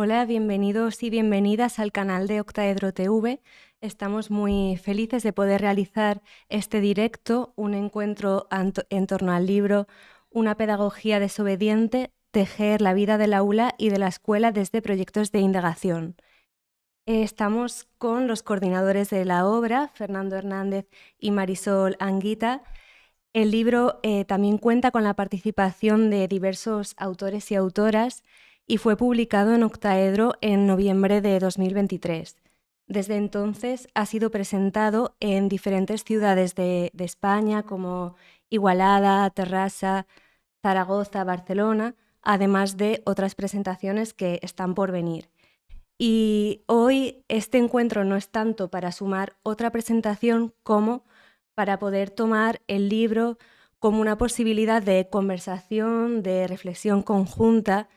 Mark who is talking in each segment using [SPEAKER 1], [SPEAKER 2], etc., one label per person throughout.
[SPEAKER 1] Hola, bienvenidos y bienvenidas al canal de Octaedro TV. Estamos muy felices de poder realizar este directo, un encuentro en torno al libro Una pedagogía desobediente, tejer la vida del aula y de la escuela desde proyectos de indagación. Estamos con los coordinadores de la obra, Fernando Hernández y Marisol Anguita. El libro también cuenta con la participación de diversos autores y autoras y fue publicado en Octaedro en noviembre de 2023. Desde entonces ha sido presentado en diferentes ciudades de España como Igualada, Terrassa, Zaragoza, Barcelona, además de otras presentaciones que están por venir. Y hoy este encuentro no es tanto para sumar otra presentación como para poder tomar el libro como una posibilidad de conversación, de reflexión conjunta,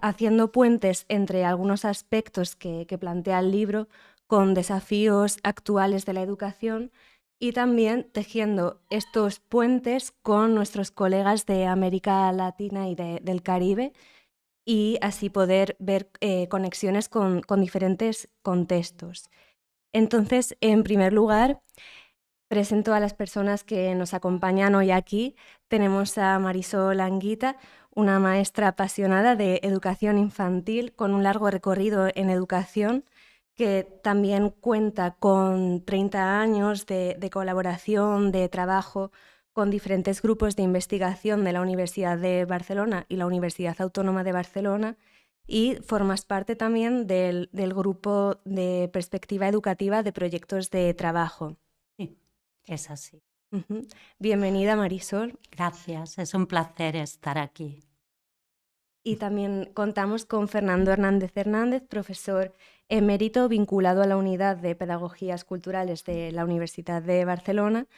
[SPEAKER 1] haciendo puentes entre algunos aspectos que plantea el libro con desafíos actuales de la educación y también tejiendo estos puentes con nuestros colegas de América Latina y del Caribe, y así poder ver conexiones con diferentes contextos. Entonces, en primer lugar, presento a las personas que nos acompañan hoy aquí. Tenemos a Marisol Anguita, una maestra apasionada de educación infantil con un largo recorrido en educación, que también cuenta con 30 años de colaboración, de trabajo con diferentes grupos de investigación de la Universidad de Barcelona y la Universidad Autónoma de Barcelona, y formas parte también del grupo de perspectiva educativa de proyectos de trabajo.
[SPEAKER 2] Sí, es así.
[SPEAKER 1] Bienvenida, Marisol.
[SPEAKER 2] Gracias, es un placer estar aquí.
[SPEAKER 1] Y también contamos con Fernando Hernández Hernández, profesor emérito vinculado a la Unidad de Pedagogías Culturales de la Universidad de Barcelona.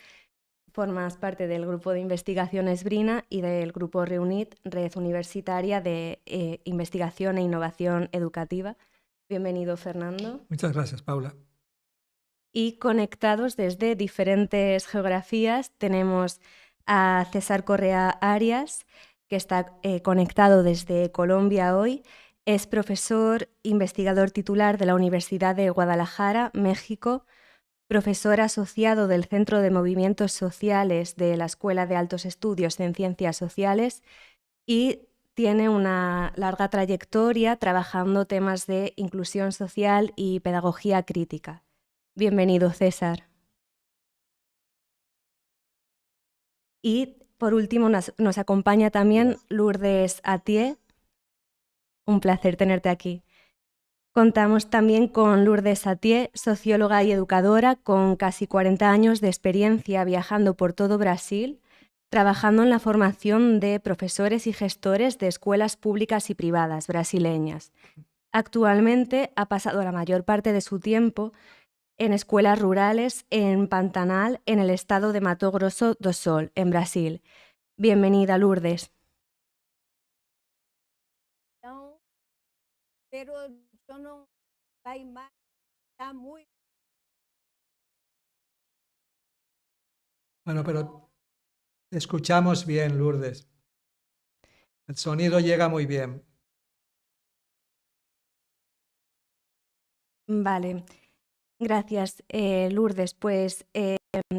[SPEAKER 1] Formas parte del grupo de investigación Esbrina y del grupo REUNIT, Red Universitaria de Investigación e Innovación Educativa. Bienvenido, Fernando.
[SPEAKER 3] Muchas gracias, Paula.
[SPEAKER 1] Y conectados desde diferentes geografías tenemos a César Correa Arias, que está conectado desde Colombia hoy. Es profesor investigador titular de la Universidad de Guadalajara, México, profesor asociado del Centro de Movimientos Sociales de la Escuela de Altos Estudios en Ciencias Sociales, y tiene una larga trayectoria trabajando temas de inclusión social y pedagogía crítica. Bienvenido, César. Y por último nos acompaña también Lourdes Atié. Un placer tenerte aquí. Contamos también con Lourdes Atié, socióloga y educadora con casi 40 años de experiencia viajando por todo Brasil, trabajando en la formación de profesores y gestores de escuelas públicas y privadas brasileñas. Actualmente ha pasado la mayor parte de su tiempo en escuelas rurales en Pantanal, en el estado de Mato Grosso do Sul, en Brasil. Bienvenida, Lourdes.
[SPEAKER 4] Pero yo no hay más, está muy...
[SPEAKER 3] Bueno, pero te escuchamos bien, Lourdes. El sonido llega muy bien.
[SPEAKER 1] Vale, gracias, Lourdes. Pues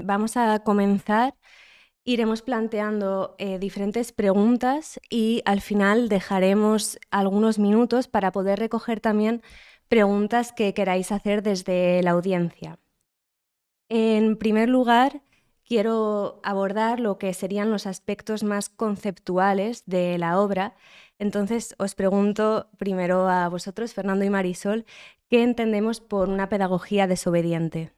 [SPEAKER 1] vamos a comenzar. Iremos planteando diferentes preguntas y al final dejaremos algunos minutos para poder recoger también preguntas que queráis hacer desde la audiencia. En primer lugar, quiero abordar lo que serían los aspectos más conceptuales de la obra. Entonces, os pregunto primero a vosotros, Fernando y Marisol, ¿qué entendemos por una pedagogía desobediente?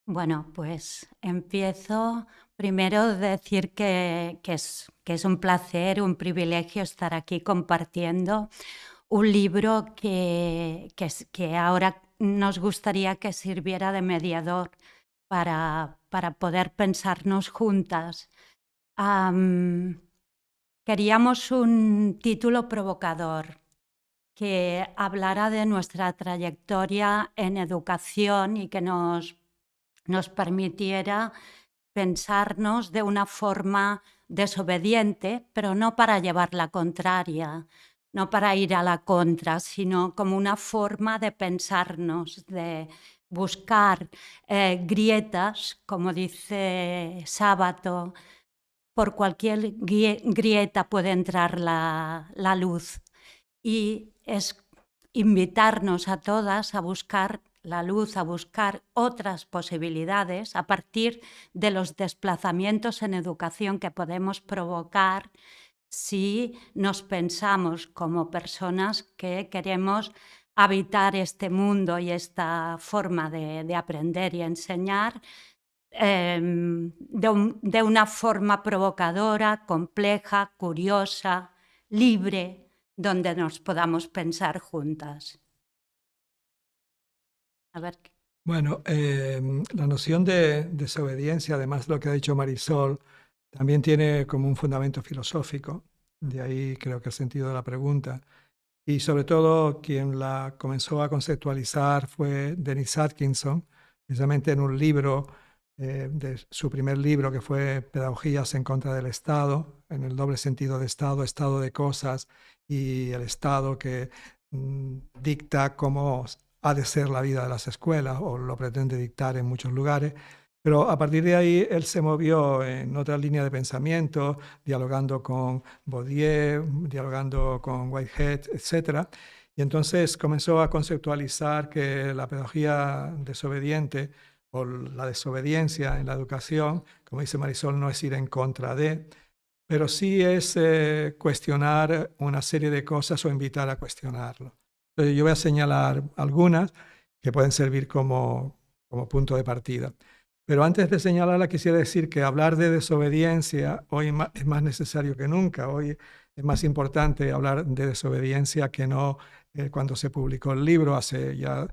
[SPEAKER 2] Bueno, pues empiezo primero decir que es un placer, un privilegio estar aquí compartiendo un libro que ahora nos gustaría que sirviera de mediador para poder pensarnos juntas. Queríamos un título provocador que hablara de nuestra trayectoria en educación y que nos permitiera pensarnos de una forma desobediente, pero no para llevar la contraria, no para ir a la contra, sino como una forma de pensarnos, de buscar grietas, como dice Sábato. Por cualquier grieta puede entrar la luz, y es invitarnos a todas a buscar la luz, a buscar otras posibilidades a partir de los desplazamientos en educación que podemos provocar si nos pensamos como personas que queremos habitar este mundo y esta forma de aprender y enseñar de una forma provocadora, compleja, curiosa, libre, donde nos podamos pensar juntas. A ver.
[SPEAKER 3] Bueno, la noción de desobediencia, además de lo que ha dicho Marisol, también tiene como un fundamento filosófico, de ahí creo que el sentido de la pregunta. Y sobre todo quien la comenzó a conceptualizar fue Dennis Atkinson, precisamente en un libro, de su primer libro, que fue Pedagogías en contra del Estado, en el doble sentido de Estado, estado de cosas, y el Estado que dicta cómo ha de ser la vida de las escuelas, o lo pretende dictar en muchos lugares. Pero a partir de ahí él se movió en otra línea de pensamiento, dialogando con Bourdieu, dialogando con Whitehead, etc. Y entonces comenzó a conceptualizar que la pedagogía desobediente o la desobediencia en la educación, como dice Marisol, no es ir en contra de, pero sí es cuestionar una serie de cosas o invitar a cuestionarlo. Entonces yo voy a señalar algunas que pueden servir como punto de partida. Pero antes de señalarla, quisiera decir que hablar de desobediencia hoy es más necesario que nunca. Hoy es más importante hablar de desobediencia que no cuando se publicó el libro hace ya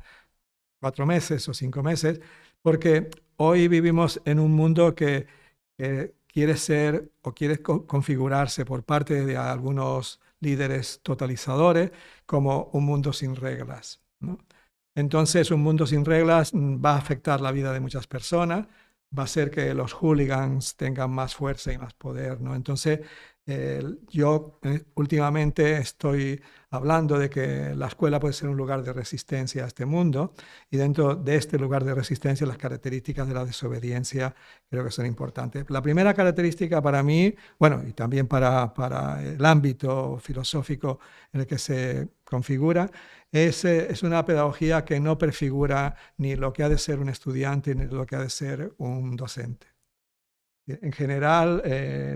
[SPEAKER 3] 4 meses o 5 meses, porque hoy vivimos en un mundo que quiere ser o quiere configurarse por parte de algunos líderes totalizadores como un mundo sin reglas, ¿no? Entonces, un mundo sin reglas va a afectar la vida de muchas personas, va a hacer que los hooligans tengan más fuerza y más poder, ¿no? Entonces, yo últimamente estoy hablando de que la escuela puede ser un lugar de resistencia a este mundo, y dentro de este lugar de resistencia las características de la desobediencia creo que son importantes. La primera característica para mí, bueno, y también para el ámbito filosófico en el que se configura, es una pedagogía que no prefigura ni lo que ha de ser un estudiante ni lo que ha de ser un docente. En general,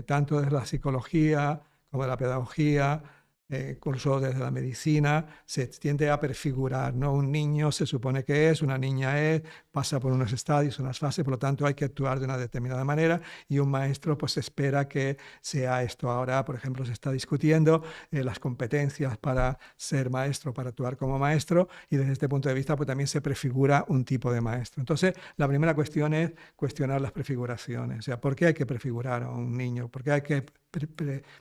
[SPEAKER 3] tanto desde la psicología como de la pedagogía, incluso desde la medicina, se tiende a prefigurar, ¿no? Un niño se supone que es, una niña es, pasa por unos estadios, unas fases, por lo tanto hay que actuar de una determinada manera, y un maestro pues espera que sea esto. Ahora, por ejemplo, se está discutiendo las competencias para ser maestro, para actuar como maestro, y desde este punto de vista pues también se prefigura un tipo de maestro. Entonces, la primera cuestión es cuestionar las prefiguraciones. O sea, ¿por qué hay que prefigurar a un niño? ¿Por qué hay que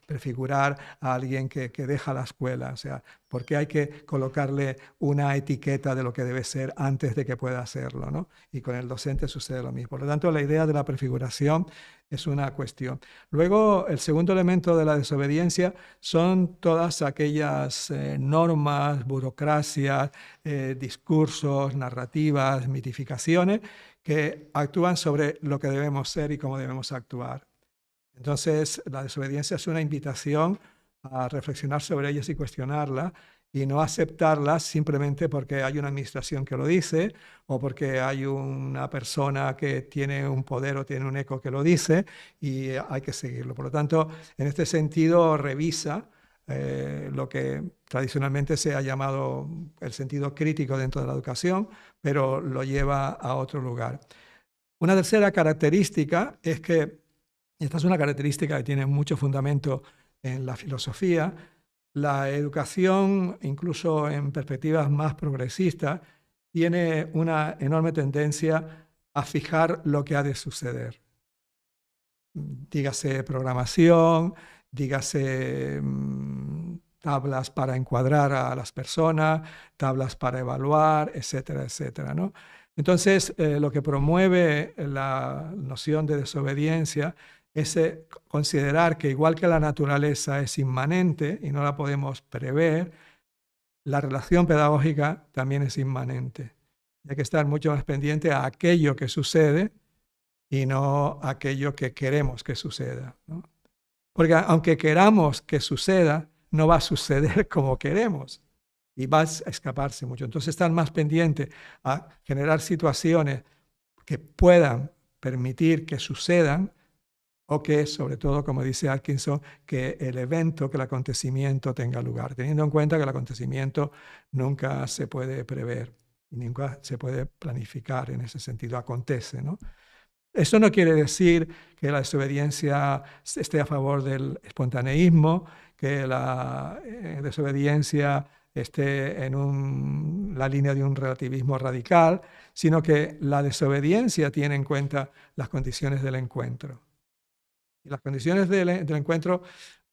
[SPEAKER 3] prefigurar a alguien que deja la escuela? O sea, ¿por qué hay que colocarle una etiqueta de lo que debe ser antes de que pueda hacerlo, ¿no? Y con el docente sucede lo mismo. Por lo tanto, la idea de la prefiguración es una cuestión. Luego, el segundo elemento de la desobediencia son todas aquellas normas, burocracias, discursos, narrativas, mitificaciones que actúan sobre lo que debemos ser y cómo debemos actuar. Entonces, la desobediencia es una invitación a reflexionar sobre ellas y cuestionarlas, y no aceptarlas simplemente porque hay una administración que lo dice o porque hay una persona que tiene un poder o tiene un eco que lo dice, y hay que seguirlo. Por lo tanto, en este sentido, revisa lo que tradicionalmente se ha llamado el sentido crítico dentro de la educación, pero lo lleva a otro lugar. Una tercera característica es que, y esta es una característica que tiene mucho fundamento en la filosofía, la educación, incluso en perspectivas más progresistas, tiene una enorme tendencia a fijar lo que ha de suceder. Dígase programación, dígase tablas para encuadrar a las personas, tablas para evaluar, etcétera, etcétera, ¿no? Entonces, lo que promueve la noción de desobediencia ese considerar que igual que la naturaleza es inmanente y no la podemos prever, la relación pedagógica también es inmanente. Y hay que estar mucho más pendiente a aquello que sucede y no a aquello que queremos que suceda, ¿no? Porque aunque queramos que suceda, no va a suceder como queremos y va a escaparse mucho. Entonces estar más pendiente a generar situaciones que puedan permitir que sucedan, o que, sobre todo, como dice Atkinson, que el evento, que el acontecimiento tenga lugar, teniendo en cuenta que el acontecimiento nunca se puede prever y nunca se puede planificar, en ese sentido, acontece, ¿no? Eso no quiere decir que la desobediencia esté a favor del espontaneísmo, que la desobediencia esté en la línea de un relativismo radical, sino que la desobediencia tiene en cuenta las condiciones del encuentro. Y las condiciones del encuentro,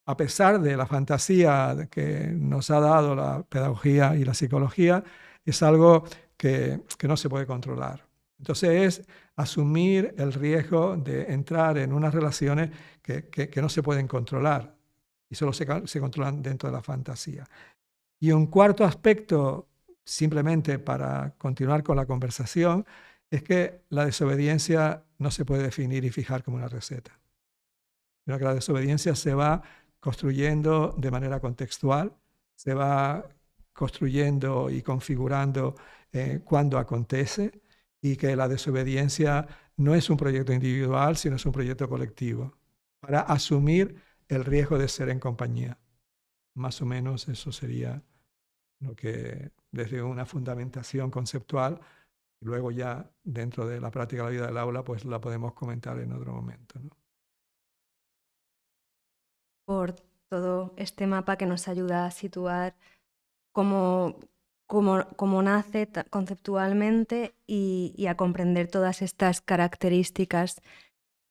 [SPEAKER 3] a pesar de la fantasía que nos ha dado la pedagogía y la psicología, es algo que no se puede controlar. Entonces es asumir el riesgo de entrar en unas relaciones que no se pueden controlar y solo se controlan dentro de la fantasía. Y un cuarto aspecto, simplemente para continuar con la conversación, es que la desobediencia no se puede definir y fijar como una receta, sino que la desobediencia se va construyendo de manera contextual, se va construyendo y configurando cuando acontece, y que la desobediencia no es un proyecto individual, sino es un proyecto colectivo, para asumir el riesgo de ser en compañía. Más o menos eso sería lo que, desde una fundamentación conceptual, y luego ya dentro de la práctica de la vida del aula, pues la podemos comentar en otro momento, ¿no?
[SPEAKER 1] Por todo este mapa que nos ayuda a situar cómo nace conceptualmente y a comprender todas estas características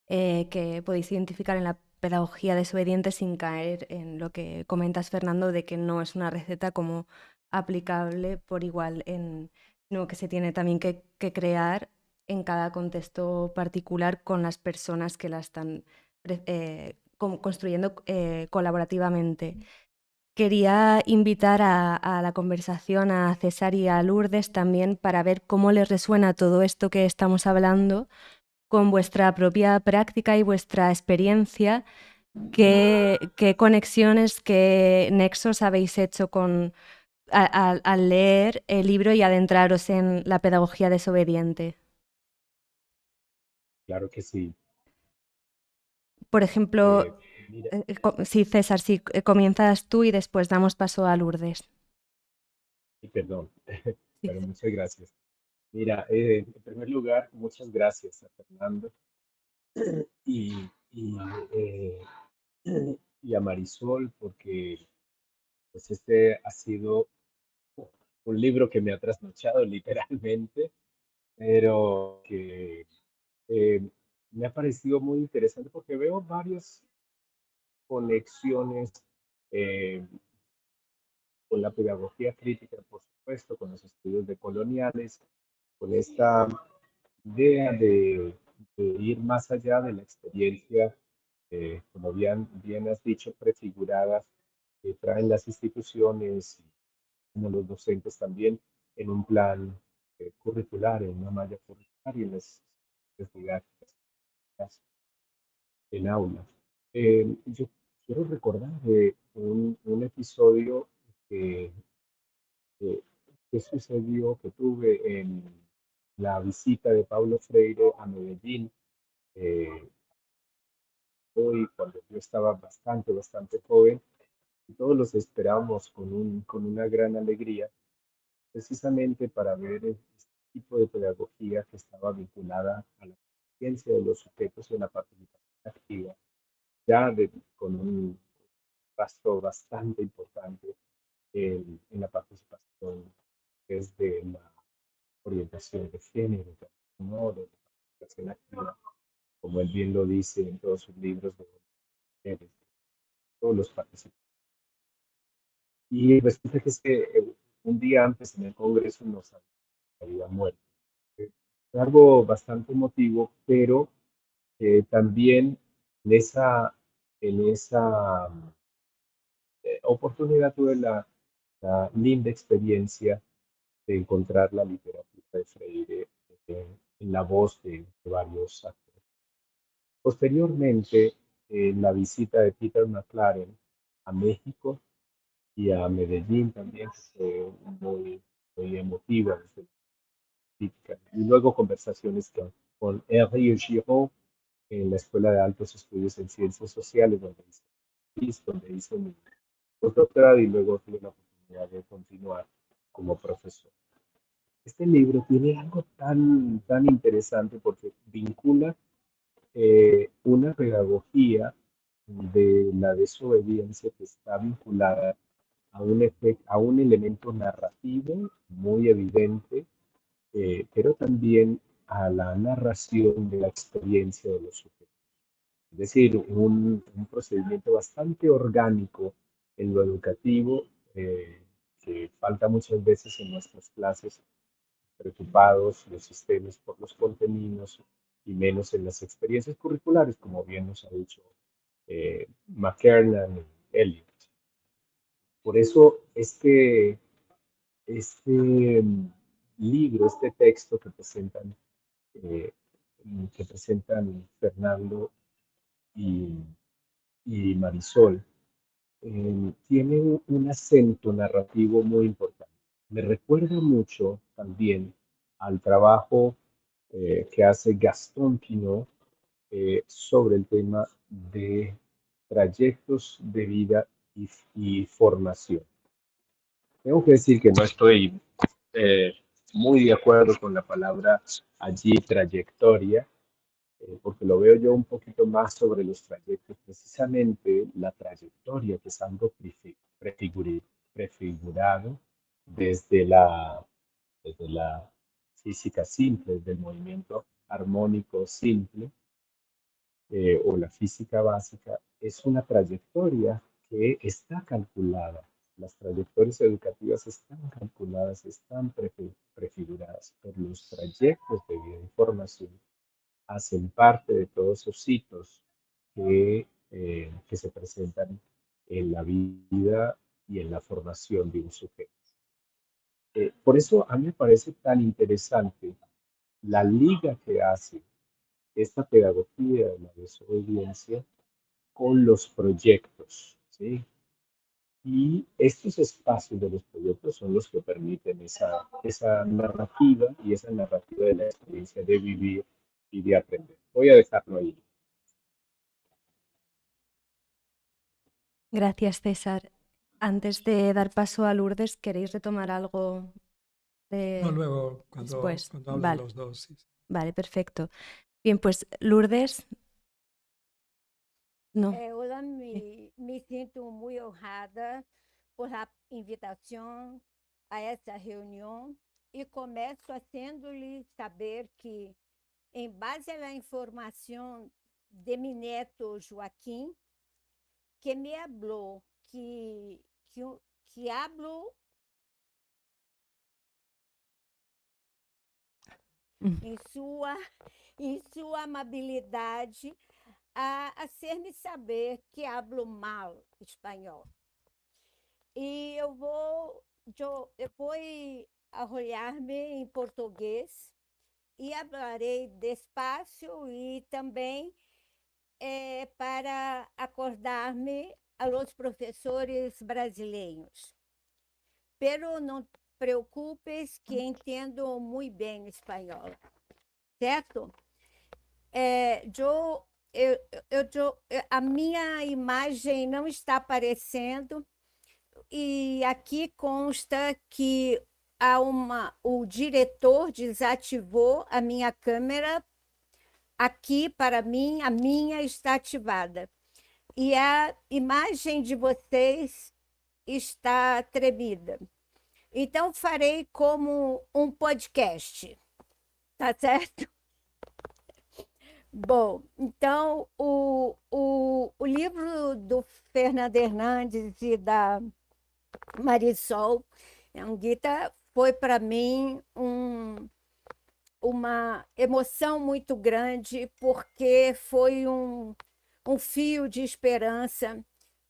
[SPEAKER 1] que podéis identificar en la pedagogía desobediente sin caer en lo que comentas, Fernando, de que no es una receta como aplicable por igual, sino que se tiene también que crear en cada contexto particular con las personas que la están construyendo colaborativamente. Quería invitar a la conversación a César y a Lourdes también para ver cómo les resuena todo esto que estamos hablando con vuestra propia práctica y vuestra experiencia. ¿Qué conexiones, qué nexos habéis hecho al leer el libro y adentraros en la pedagogía desobediente?
[SPEAKER 5] Claro que sí.
[SPEAKER 1] Por ejemplo,
[SPEAKER 5] Mira,
[SPEAKER 1] sí, César, sí, comienzas tú y después damos paso a Lourdes.
[SPEAKER 5] y perdón,
[SPEAKER 1] Sí,
[SPEAKER 5] pero muchas gracias. Mira, en primer lugar, muchas gracias a Fernando y, y, eh, y a Marisol, porque pues este ha sido un libro que me ha trasnochado literalmente, pero que eh, me ha parecido muy interesante porque veo varias conexiones eh, con la pedagogía crítica, por supuesto, con los estudios decoloniales, con esta idea de ir más allá de la experiencia, como bien has dicho, prefiguradas que traen las instituciones, como los docentes también, en un plan curricular, en una malla curricular y en las didácticas en aula. Yo quiero recordar un episodio que eh, qué sucedió, que tuve en la visita de Paulo Freire a Medellín, eh, hoy cuando yo estaba bastante joven, y todos los esperábamos con una gran alegría, precisamente para ver este tipo de pedagogía que estaba vinculada a la ciencia de los sujetos y a la participación activa, con un paso bastante importante en la participación desde la orientación de género, ¿no? De la participación activa, como él bien lo dice en todos sus libros de mujeres, todos los participantes. Y resulta que un día antes en el Congreso nos había muerto. Fue algo bastante emotivo, pero también En esa oportunidad tuve la linda experiencia de encontrar la literatura de Freire en la voz de varios actores. Posteriormente, la visita de Peter McLaren a México y a Medellín también, que fue muy, muy emotiva desde la crítica. Y luego conversaciones con Henri Giraud en la Escuela de Altos Estudios en Ciencias Sociales, donde hice mi postdoctorado y luego tuve la oportunidad de continuar como profesor. Este libro tiene algo tan interesante porque vincula una pedagogía de la desobediencia que está vinculada a un elemento narrativo muy evidente, pero también a la narración de la experiencia de los sujetos. Es decir, un procedimiento bastante orgánico en lo educativo, que falta muchas veces en nuestras clases, preocupados los sistemas por los contenidos y menos en las experiencias curriculares, como bien nos ha dicho McKernan y Elliot. Por eso este libro, este texto eh, que presentan Fernando y, y Marisol, tiene un acento narrativo muy importante. Me recuerda mucho también al trabajo que hace Gastón Quinault sobre el tema de trayectos de vida y formación. Tengo que decir que no estoy eh, muy de acuerdo con la palabra allí trayectoria, porque lo veo yo un poquito más sobre los trayectos, precisamente la trayectoria, que es algo prefigurado desde la física simple, desde el movimiento armónico simple, o la física básica, es una trayectoria que está calculada. Las trayectorias educativas están calculadas, están prefiguradas, pero los trayectos de vida y formación hacen parte de todos esos hitos que se presentan en la vida y en la formación de un sujeto. Por eso a mí me parece tan interesante la liga que hace esta pedagogía de la desobediencia con los proyectos, ¿sí? Y estos espacios de los proyectos son los que permiten esa narrativa y esa narrativa de la experiencia de vivir y de aprender. Voy a dejarlo ahí.
[SPEAKER 1] Gracias, César. Antes de dar paso a Lourdes, ¿queréis retomar algo
[SPEAKER 3] No, luego,
[SPEAKER 1] después?
[SPEAKER 3] cuando hablen
[SPEAKER 1] Vale,
[SPEAKER 3] los dos. Sí.
[SPEAKER 1] vale, perfecto. Bien, pues Lourdes, no.
[SPEAKER 4] Hola,
[SPEAKER 1] Sí.
[SPEAKER 4] me sinto muy honrada por la invitación a esta reunião e começo haciendo-lhe saber que, em base à informação de mi neto Joaquim, que me falou que hablo em sua amabilidade a hacer-me saber que hablo mal espanhol. E eu vou arrolhar-me em português e falarei despacio e também para acordar-me a los professores brasileiros. Pero não preocupes que entendo muito bem espanhol, certo? A minha imagem não está aparecendo e aqui consta que o diretor desativou a minha câmera. Aqui, para mim, a minha está ativada. E a imagem de vocês está tremida. Então, farei como um podcast, tá certo? Bom, então, o livro do Fernando Hernandes e da Marisol Anguita foi para mim uma emoção muito grande, porque foi um um fio de esperança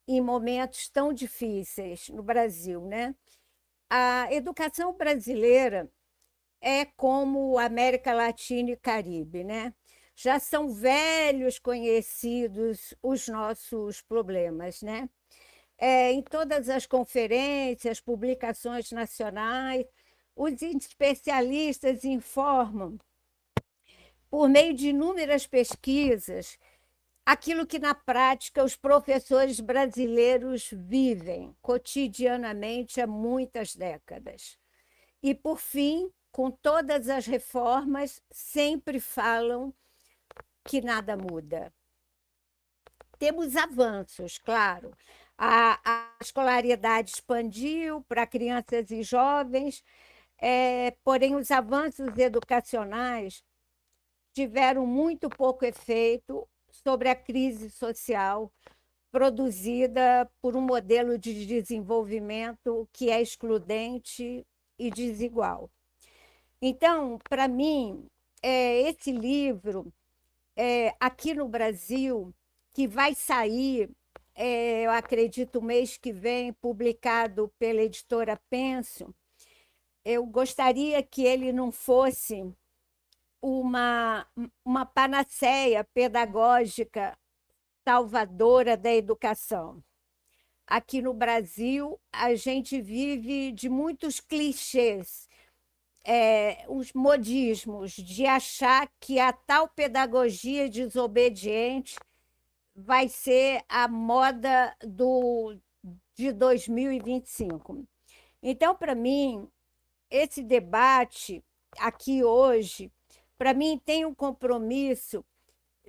[SPEAKER 4] em momentos tão difíceis no Brasil, né? A educação brasileira é como a América Latina e Caribe, né? Já são velhos conhecidos os nossos problemas, né? Em todas as conferências, publicações nacionais, os especialistas informam, por meio de inúmeras pesquisas, aquilo que na prática os professores brasileiros vivem cotidianamente há muitas décadas. E, por fim, com todas as reformas, sempre falam que nada muda. Temos avanços, claro. A escolaridade expandiu para crianças e jovens, porém os avanços educacionais tiveram muito pouco efeito sobre a crise social produzida por um modelo de desenvolvimento que é excludente e desigual. Então, para mim, esse livro, aqui no Brasil, que vai sair, eu acredito, mês que vem, publicado pela editora Penso, eu gostaria que ele não fosse uma panaceia pedagógica salvadora da educação. Aqui no Brasil, a gente vive de muitos clichês, os modismos, de achar que a tal pedagogia desobediente vai ser a moda de 2025. Então, para mim, esse debate aqui hoje, para mim, tem um compromisso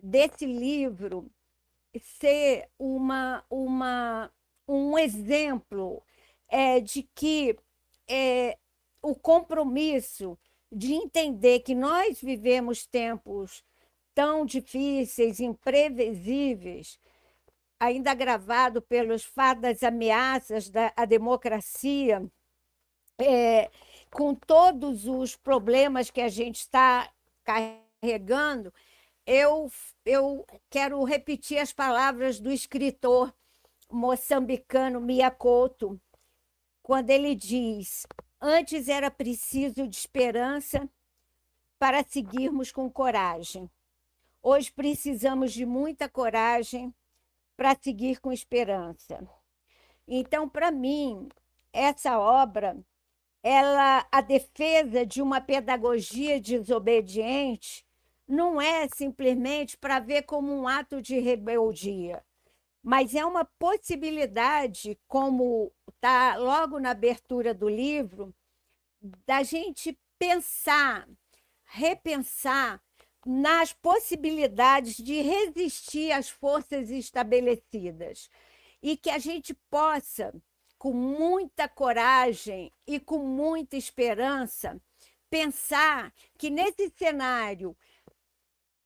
[SPEAKER 4] desse livro ser um exemplo de que o compromisso de entender que nós vivemos tempos tão difíceis, imprevisíveis, ainda agravado pelos fatos das ameaças à democracia, com todos os problemas que a gente está carregando, eu quero repetir as palavras do escritor moçambicano Mia Couto, quando ele diz: antes era preciso de esperança para seguirmos com coragem. Hoje precisamos de muita coragem para seguir com esperança. Então, para mim, essa obra, a defesa de uma pedagogia desobediente, não é simplesmente para ver como um ato de rebeldia, mas é uma possibilidade, como está logo na abertura do livro, da gente pensar, repensar nas possibilidades de resistir às forças estabelecidas e que a gente possa, com muita coragem e com muita esperança, pensar que nesse cenário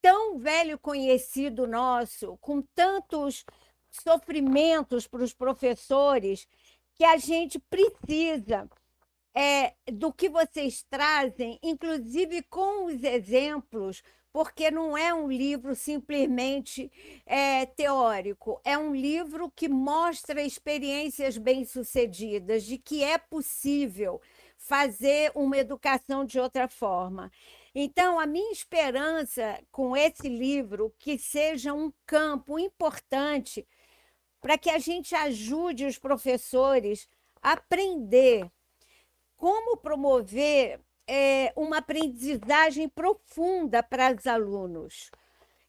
[SPEAKER 4] tão velho conhecido nosso, com tantos sofrimentos para os professores, que a gente precisa do que vocês trazem, inclusive com os exemplos, porque não é um livro simplesmente teórico, é um livro que mostra experiências bem-sucedidas, de que é possível fazer uma educação de outra forma. Então, a minha esperança com esse livro que seja um campo importante para que a gente ajude os professores a aprender como promover uma aprendizagem profunda para os alunos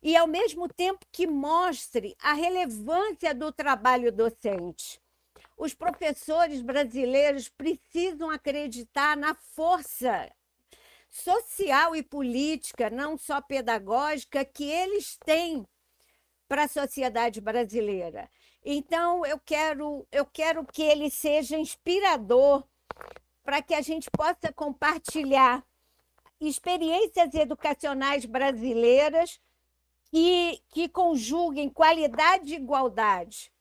[SPEAKER 4] e, ao mesmo tempo, que mostre a relevância do trabalho docente. Os professores brasileiros precisam acreditar na força social e política, não só pedagógica, que eles têm para a sociedade brasileira. Então, eu quero que ele seja inspirador para que a gente possa compartilhar experiências educacionais brasileiras que conjuguem qualidade e igualdade,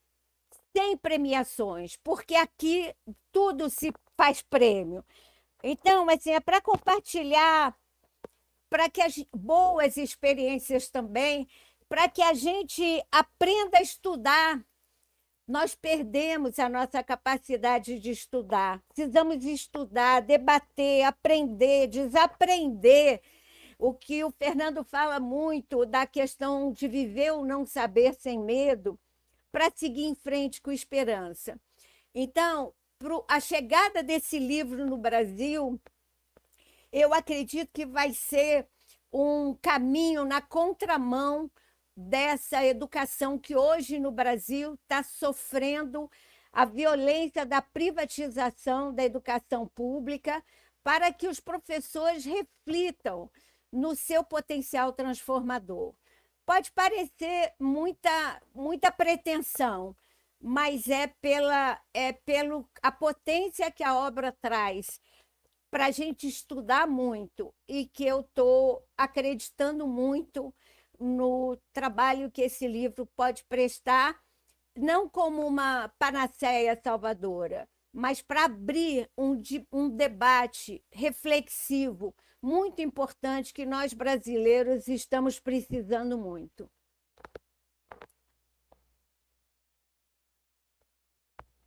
[SPEAKER 4] sem premiações, porque aqui tudo se faz prêmio. Então, assim, é para compartilhar, para que as boas experiências também para que a gente aprenda a estudar. Nós perdemos a nossa capacidade de estudar. Precisamos estudar, debater, aprender, desaprender. O que o Fernando fala muito da questão de viver ou não saber sem medo, para seguir em frente com esperança. Então, a chegada desse livro no Brasil, eu acredito que vai ser um caminho na contramão dessa educação que hoje no Brasil está sofrendo a violência da privatização da educação pública, para que os professores reflitam no seu potencial transformador. Pode parecer muita pretensão, mas é pela a potência que a obra traz para a gente estudar muito, e que eu estou acreditando muito no trabalho que esse livro pode prestar, não como uma panaceia salvadora, mas para abrir um debate reflexivo muito importante que nós brasileiros estamos precisando muito.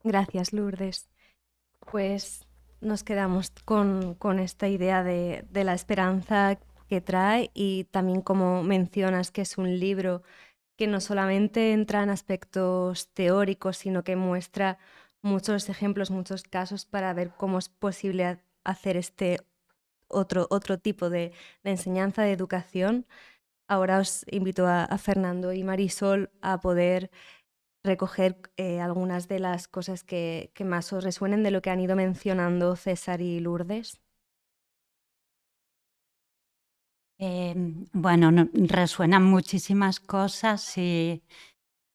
[SPEAKER 1] Gracias, Lourdes. Pues nos quedamos con esta idea de la esperanza que trae, y también, como mencionas, que es un libro que no solamente entra en aspectos teóricos, sino que muestra muchos ejemplos, muchos casos para ver cómo es posible hacer este otro tipo de enseñanza, de educación. Ahora os invito a Fernando y Marisol a poder recoger algunas de las cosas que más os resuenen de lo que han ido mencionando César y Lourdes.
[SPEAKER 2] Bueno, resuenan muchísimas cosas, y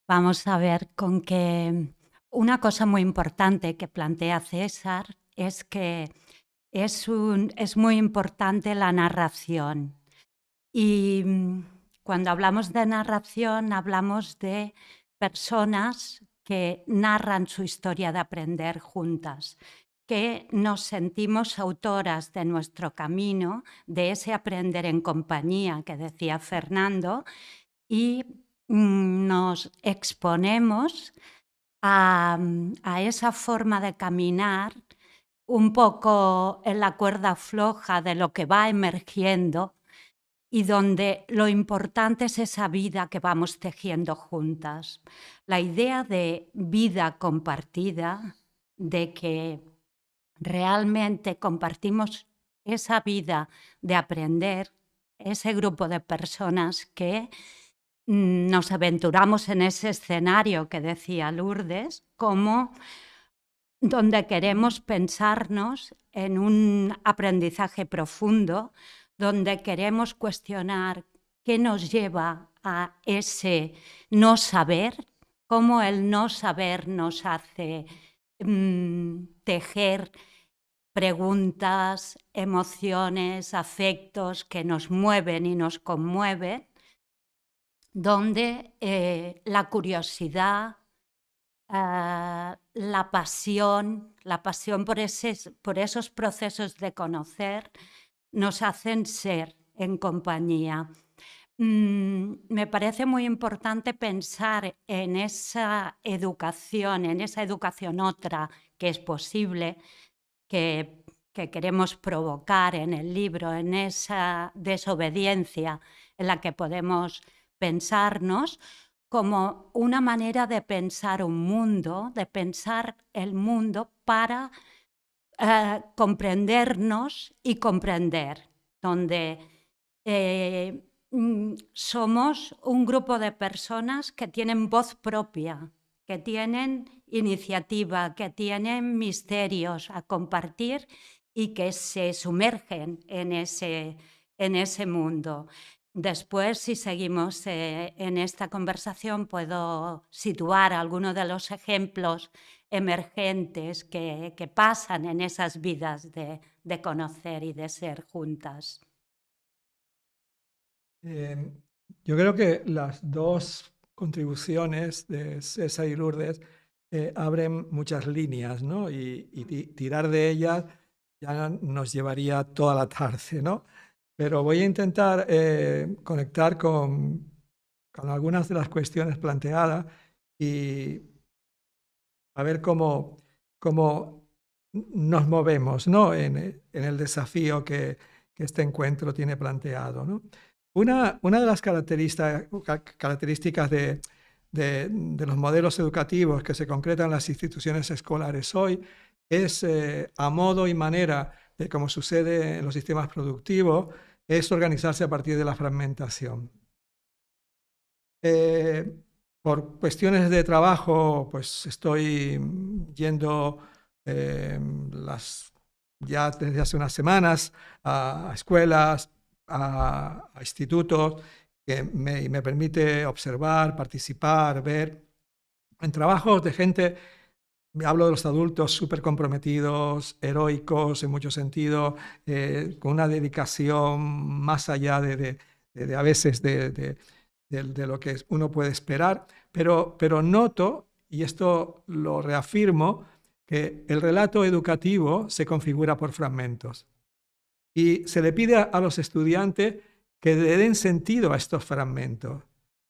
[SPEAKER 2] vamos a ver con que una cosa muy importante que plantea César es que es muy importante la narración. Y cuando hablamos de narración, hablamos de personas que narran su historia de aprender juntas, que nos sentimos autoras de nuestro camino, de ese aprender en compañía que decía Fernando, y nos exponemos a esa forma de caminar un poco en la cuerda floja de lo que va emergiendo, y donde lo importante es esa vida que vamos tejiendo juntas. La idea de vida compartida, de que realmente compartimos esa vida de aprender, ese grupo de personas que nos aventuramos en ese escenario que decía Lourdes, como donde queremos pensarnos en un aprendizaje profundo, donde queremos cuestionar qué nos lleva a ese no saber, cómo el no saber nos hace tejer preguntas, emociones, afectos que nos mueven y nos conmueven, donde la curiosidad, la pasión por esos procesos de conocer nos hacen ser en compañía. Me parece muy importante pensar en esa educación otra que es posible, que queremos provocar en el libro, en esa desobediencia en la que podemos pensarnos, como una manera de pensar un mundo, de pensar el mundo para comprendernos y comprender, donde somos un grupo de personas que tienen voz propia, que tienen iniciativa, que tienen misterios a compartir y que se sumergen en ese mundo. Después, si seguimos en esta conversación, puedo situar algunos de los ejemplos emergentes que pasan en esas vidas de conocer y de ser juntas.
[SPEAKER 3] Yo creo que las dos contribuciones de César y Lourdes abren muchas líneas, ¿no? Y tirar de ellas ya nos llevaría toda la tarde, ¿no? Pero voy a intentar conectar con con algunas de las cuestiones planteadas y a ver cómo nos movemos, ¿no? en el desafío que este encuentro tiene planteado, ¿no? Una de las características de los modelos educativos que se concretan en las instituciones escolares hoy es, a modo y manera de como sucede en los sistemas productivos, es organizarse a partir de la fragmentación. Por cuestiones de trabajo, pues estoy yendo ya desde hace unas semanas a escuelas, a institutos, que me permite observar, participar, ver en trabajos de gente. Hablo de los adultos súper comprometidos, heroicos en muchos sentidos, con una dedicación más allá a veces de lo que uno puede esperar, pero noto, y esto lo reafirmo, que el relato educativo se configura por fragmentos. Y se le pide a los estudiantes que le den sentido a estos fragmentos,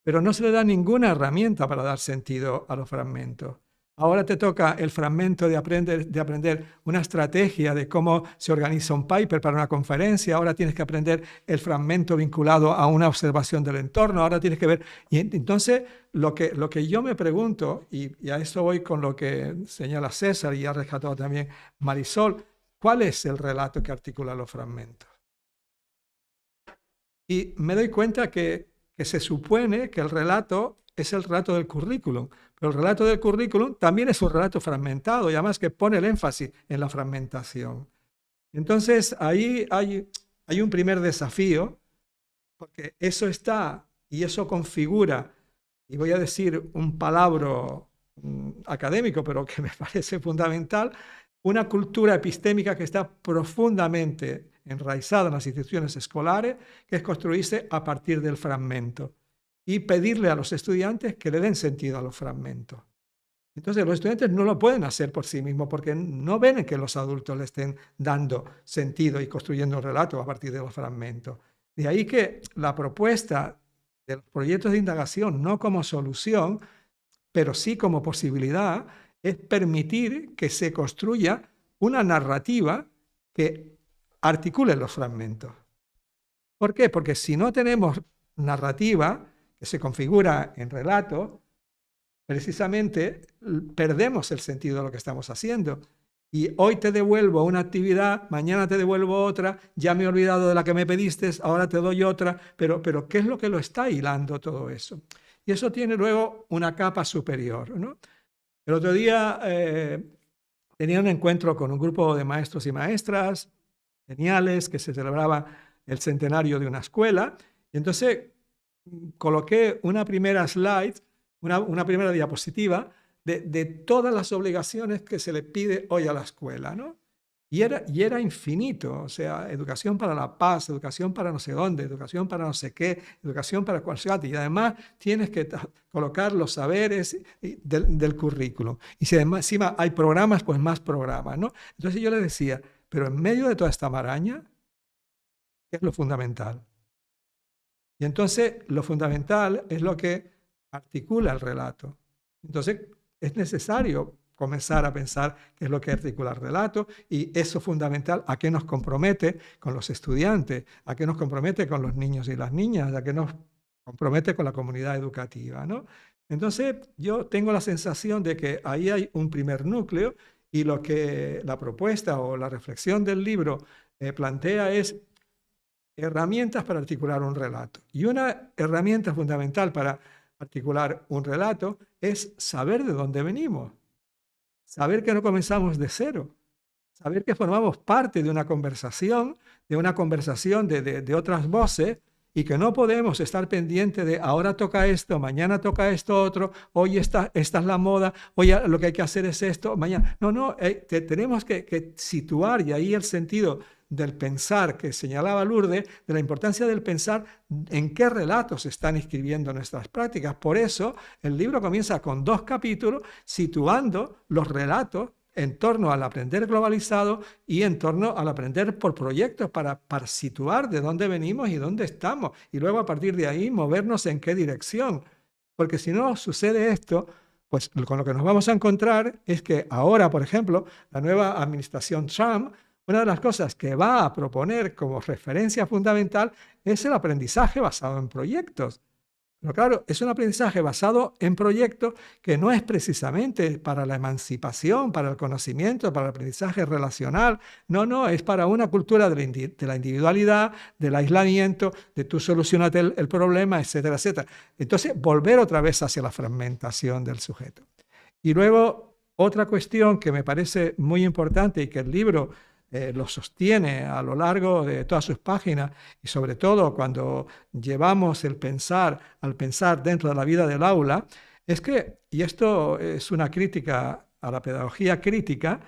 [SPEAKER 3] pero no se le da ninguna herramienta para dar sentido a los fragmentos. Ahora te toca el fragmento de aprender una estrategia de cómo se organiza un paper para una conferencia, ahora tienes que aprender el fragmento vinculado a una observación del entorno, ahora tienes que ver. Y entonces lo que yo me pregunto, y a esto voy con lo que señala César y ha rescatado también Marisol, ¿cuál es el relato que articula los fragmentos? Y me doy cuenta que se supone que el relato es el relato del currículum, pero el relato del currículum también es un relato fragmentado y además que pone el énfasis en la fragmentación. Entonces ahí hay un primer desafío, porque eso está y eso configura, y voy a decir un palabra académico, pero que me parece fundamental, una cultura epistémica que está profundamente enraizada en las instituciones escolares, que es construirse a partir del fragmento y pedirle a los estudiantes que le den sentido a los fragmentos. Entonces los estudiantes no lo pueden hacer por sí mismos porque no ven que los adultos le estén dando sentido y construyendo un relato a partir de los fragmentos. De ahí que la propuesta de los proyectos de indagación, no como solución, pero sí como posibilidad, es permitir que se construya una narrativa que articule los fragmentos. ¿Por qué? Porque si no tenemos narrativa que se configura en relato, precisamente perdemos el sentido de lo que estamos haciendo. Y hoy te devuelvo una actividad, mañana te devuelvo otra, ya me he olvidado de la que me pediste, ahora te doy otra, pero ¿qué es lo que lo está hilando todo eso? Y eso tiene luego una capa superior, ¿no? El otro día tenía un encuentro con un grupo de maestros y maestras geniales que se celebraba el centenario de una escuela, y entonces coloqué una primera slide, una primera diapositiva de todas las obligaciones que se le pide hoy a la escuela, ¿no? Y era infinito, o sea, educación para la paz, educación para no sé dónde, educación para no sé qué, educación para cual sea, y además tienes que colocar los saberes del currículum. Y si además, encima hay programas, pues más programas, ¿no? Entonces yo le decía, pero en medio de toda esta maraña, ¿qué es lo fundamental? Y entonces lo fundamental es lo que articula el relato. Entonces es necesario comenzar a pensar qué es lo que articula el relato y eso fundamental, a qué nos compromete con los estudiantes, a qué nos compromete con los niños y las niñas, a qué nos compromete con la comunidad educativa, ¿no? Entonces yo tengo la sensación de que ahí hay un primer núcleo y lo que la propuesta o la reflexión del libro plantea es herramientas para articular un relato. Y una herramienta fundamental para articular un relato es saber de dónde venimos, saber que no comenzamos de cero, saber que formamos parte de una conversación de otras voces y que no podemos estar pendientes de ahora toca esto, mañana toca esto otro, hoy esta es la moda, hoy lo que hay que hacer es esto, mañana. No, tenemos que situar, y ahí el sentido del pensar que señalaba Lourdes, de la importancia del pensar en qué relatos se están inscribiendo nuestras prácticas. Por eso el libro comienza con 2 capítulos situando los relatos en torno al aprender globalizado y en torno al aprender por proyectos para situar de dónde venimos y dónde estamos. Y luego a partir de ahí movernos en qué dirección. Porque si no sucede esto, pues con lo que nos vamos a encontrar es que ahora, por ejemplo, la nueva administración Trump, una de las cosas que va a proponer como referencia fundamental es el aprendizaje basado en proyectos. Pero claro, es un aprendizaje basado en proyectos que no es precisamente para la emancipación, para el conocimiento, para el aprendizaje relacional. No, es para una cultura de la individualidad, del aislamiento, de tú solucionate el problema, etcétera, etcétera. Entonces, volver otra vez hacia la fragmentación del sujeto. Y luego, otra cuestión que me parece muy importante y que el libro lo sostiene a lo largo de todas sus páginas y sobre todo cuando llevamos el pensar al pensar dentro de la vida del aula, es que, y esto es una crítica a la pedagogía crítica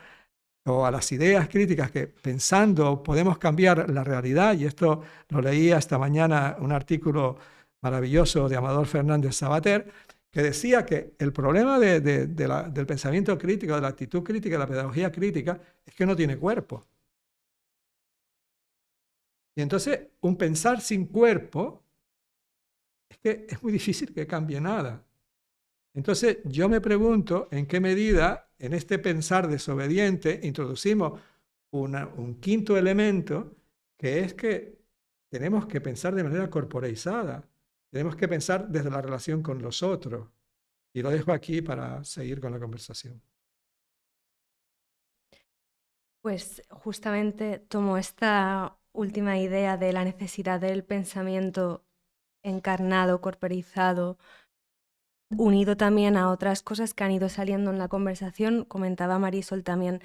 [SPEAKER 3] o a las ideas críticas, que pensando podemos cambiar la realidad, y esto lo leía esta mañana un artículo maravilloso de Amador Fernández Sabater, que decía que el problema del pensamiento crítico, de la actitud crítica, de la pedagogía crítica, es que no tiene cuerpo. Y entonces, un pensar sin cuerpo, es que es muy difícil que cambie nada. Entonces, yo me pregunto en qué medida en este pensar desobediente introducimos un quinto elemento, que es que tenemos que pensar de manera corporeizada. Tenemos que pensar desde la relación con los otros. Y lo dejo aquí para seguir con la conversación.
[SPEAKER 1] Pues justamente tomo esta última idea de la necesidad del pensamiento encarnado, corporizado, unido también a otras cosas que han ido saliendo en la conversación. Comentaba Marisol también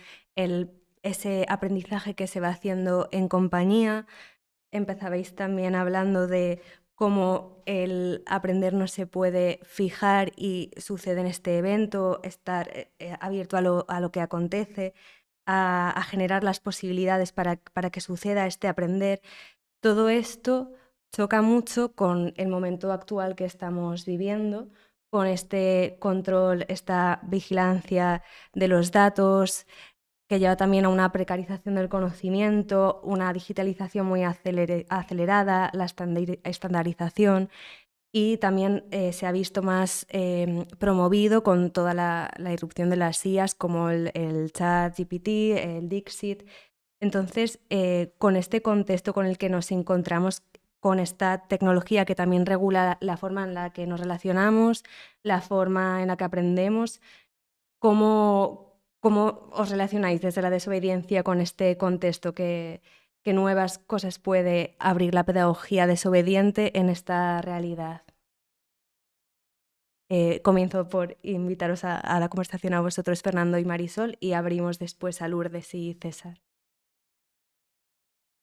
[SPEAKER 1] ese aprendizaje que se va haciendo en compañía. Empezabais también hablando de cómo el aprender no se puede fijar y sucede en este evento, estar abierto a lo que acontece, a generar las posibilidades para que suceda este aprender. Todo esto choca mucho con el momento actual que estamos viviendo, con este control, esta vigilancia de los datos, que lleva también a una precarización del conocimiento, una digitalización muy acelerada, la estandarización, y también se ha visto más promovido con toda la irrupción de las IAs como el ChatGPT, el Dixit. Entonces, con este contexto con el que nos encontramos, con esta tecnología que también regula la forma en la que nos relacionamos, la forma en la que aprendemos, ¿cómo os relacionáis desde la desobediencia con este contexto? ¿Qué nuevas cosas puede abrir la pedagogía desobediente en esta realidad? Comienzo por invitaros a la conversación a vosotros, Fernando y Marisol, y abrimos después a Lourdes y César.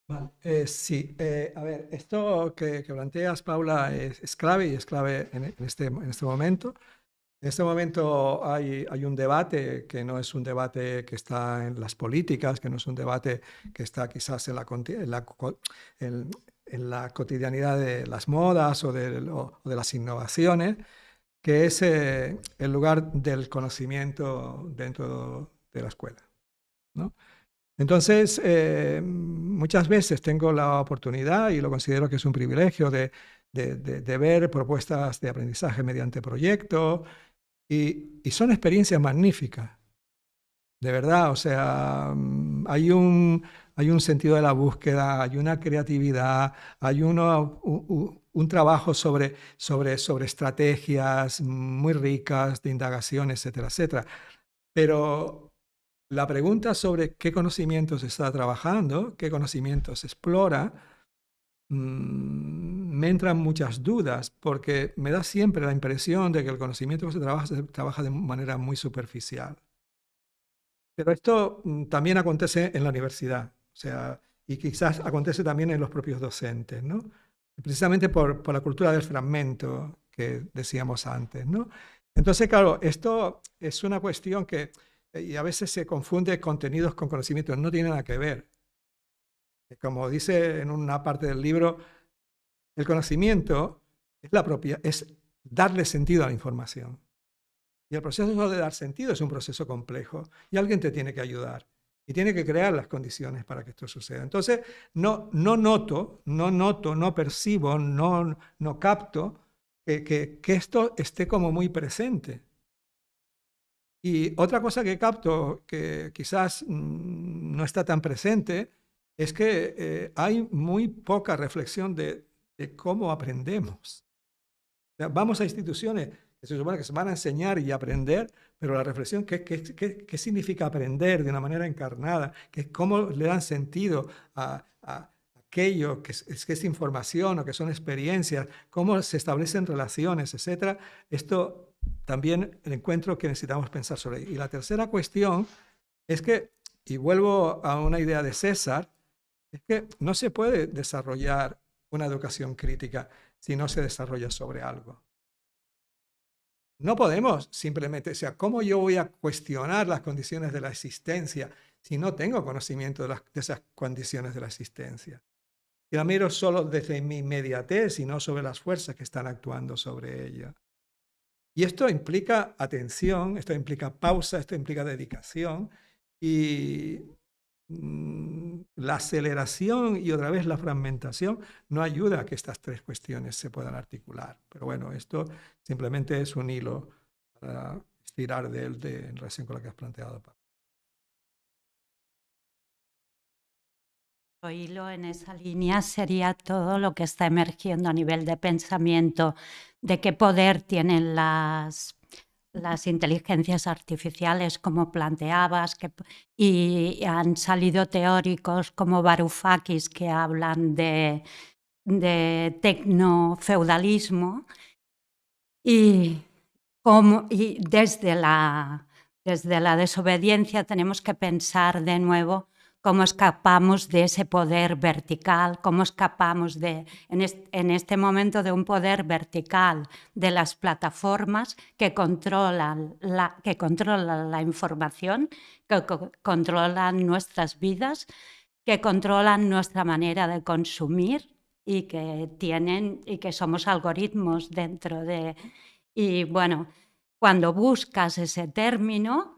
[SPEAKER 3] Vale, sí, a ver, esto que planteas, Paula, es clave y es clave en este momento. En este momento hay un debate que no es un debate que está en las políticas, que no es un debate que está quizás en la cotidianidad de las modas o de las innovaciones, que es el lugar del conocimiento dentro de la escuela, ¿no? Entonces, muchas veces tengo la oportunidad, y lo considero que es un privilegio, de ver propuestas de aprendizaje mediante proyectos, y son experiencias magníficas, de verdad. O sea, hay un sentido de la búsqueda, hay una creatividad, hay un trabajo sobre estrategias muy ricas de indagación, etcétera, etcétera. Pero la pregunta sobre qué conocimientos se está trabajando, qué conocimientos se explora, me entran muchas dudas, porque me da siempre la impresión de que el conocimiento que se trabaja de manera muy superficial. Pero esto también acontece en la universidad, o sea, y quizás acontece también en los propios docentes, ¿no? Precisamente por la cultura del fragmento que decíamos antes, ¿no? Entonces, claro, esto es una cuestión que y a veces se confunde contenidos con conocimientos, no tiene nada que ver. Como dice en una parte del libro, el conocimiento es darle sentido a la información. Y el proceso de dar sentido es un proceso complejo y alguien te tiene que ayudar y tiene que crear las condiciones para que esto suceda. Entonces, no noto, no percibo, no capto que esto esté como muy presente. Y otra cosa que capto que quizás no está tan presente es que hay muy poca reflexión de cómo aprendemos. O sea, vamos a instituciones que se supone que se van a enseñar y aprender, pero la reflexión, ¿qué significa aprender de una manera encarnada? ¿Cómo le dan sentido a aquello que es información o que son experiencias? ¿Cómo se establecen relaciones, etcétera? Esto también encuentro que necesitamos pensar sobre ello. Y la tercera cuestión es que, y vuelvo a una idea de César, es que no se puede desarrollar una educación crítica si no se desarrolla sobre algo. No podemos simplemente, o sea, ¿cómo yo voy a cuestionar las condiciones de la existencia si no tengo conocimiento de esas condiciones de la existencia? Y la miro solo desde mi inmediatez y no sobre las fuerzas que están actuando sobre ella. Y esto implica atención, esto implica pausa, esto implica dedicación y la aceleración y otra vez la fragmentación no ayuda a que estas tres cuestiones se puedan articular. Pero bueno, esto simplemente es un hilo para estirar de él en relación con lo que has planteado, Pablo.
[SPEAKER 2] Otro hilo en esa línea sería todo lo que está emergiendo a nivel de pensamiento, de qué poder tienen las inteligencias artificiales, como planteabas, y han salido teóricos como Varoufakis que hablan de tecnofeudalismo y desde la desobediencia tenemos que pensar de nuevo cómo escapamos de ese poder vertical, cómo escapamos en este momento de un poder vertical de las plataformas que controlan la información, que controlan nuestras vidas, que controlan nuestra manera de consumir y que somos algoritmos dentro de... Y bueno, cuando buscas ese término,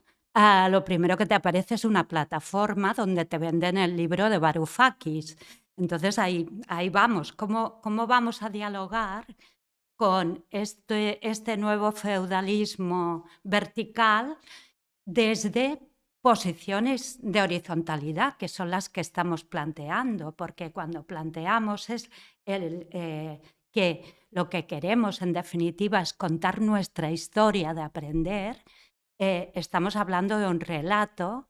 [SPEAKER 2] lo primero que te aparece es una plataforma donde te venden el libro de Varoufakis. Entonces ahí vamos. ¿Cómo vamos a dialogar con este nuevo feudalismo vertical desde posiciones de horizontalidad, que son las que estamos planteando? Porque cuando planteamos que lo que queremos, en definitiva, es contar nuestra historia de aprender, estamos hablando de un relato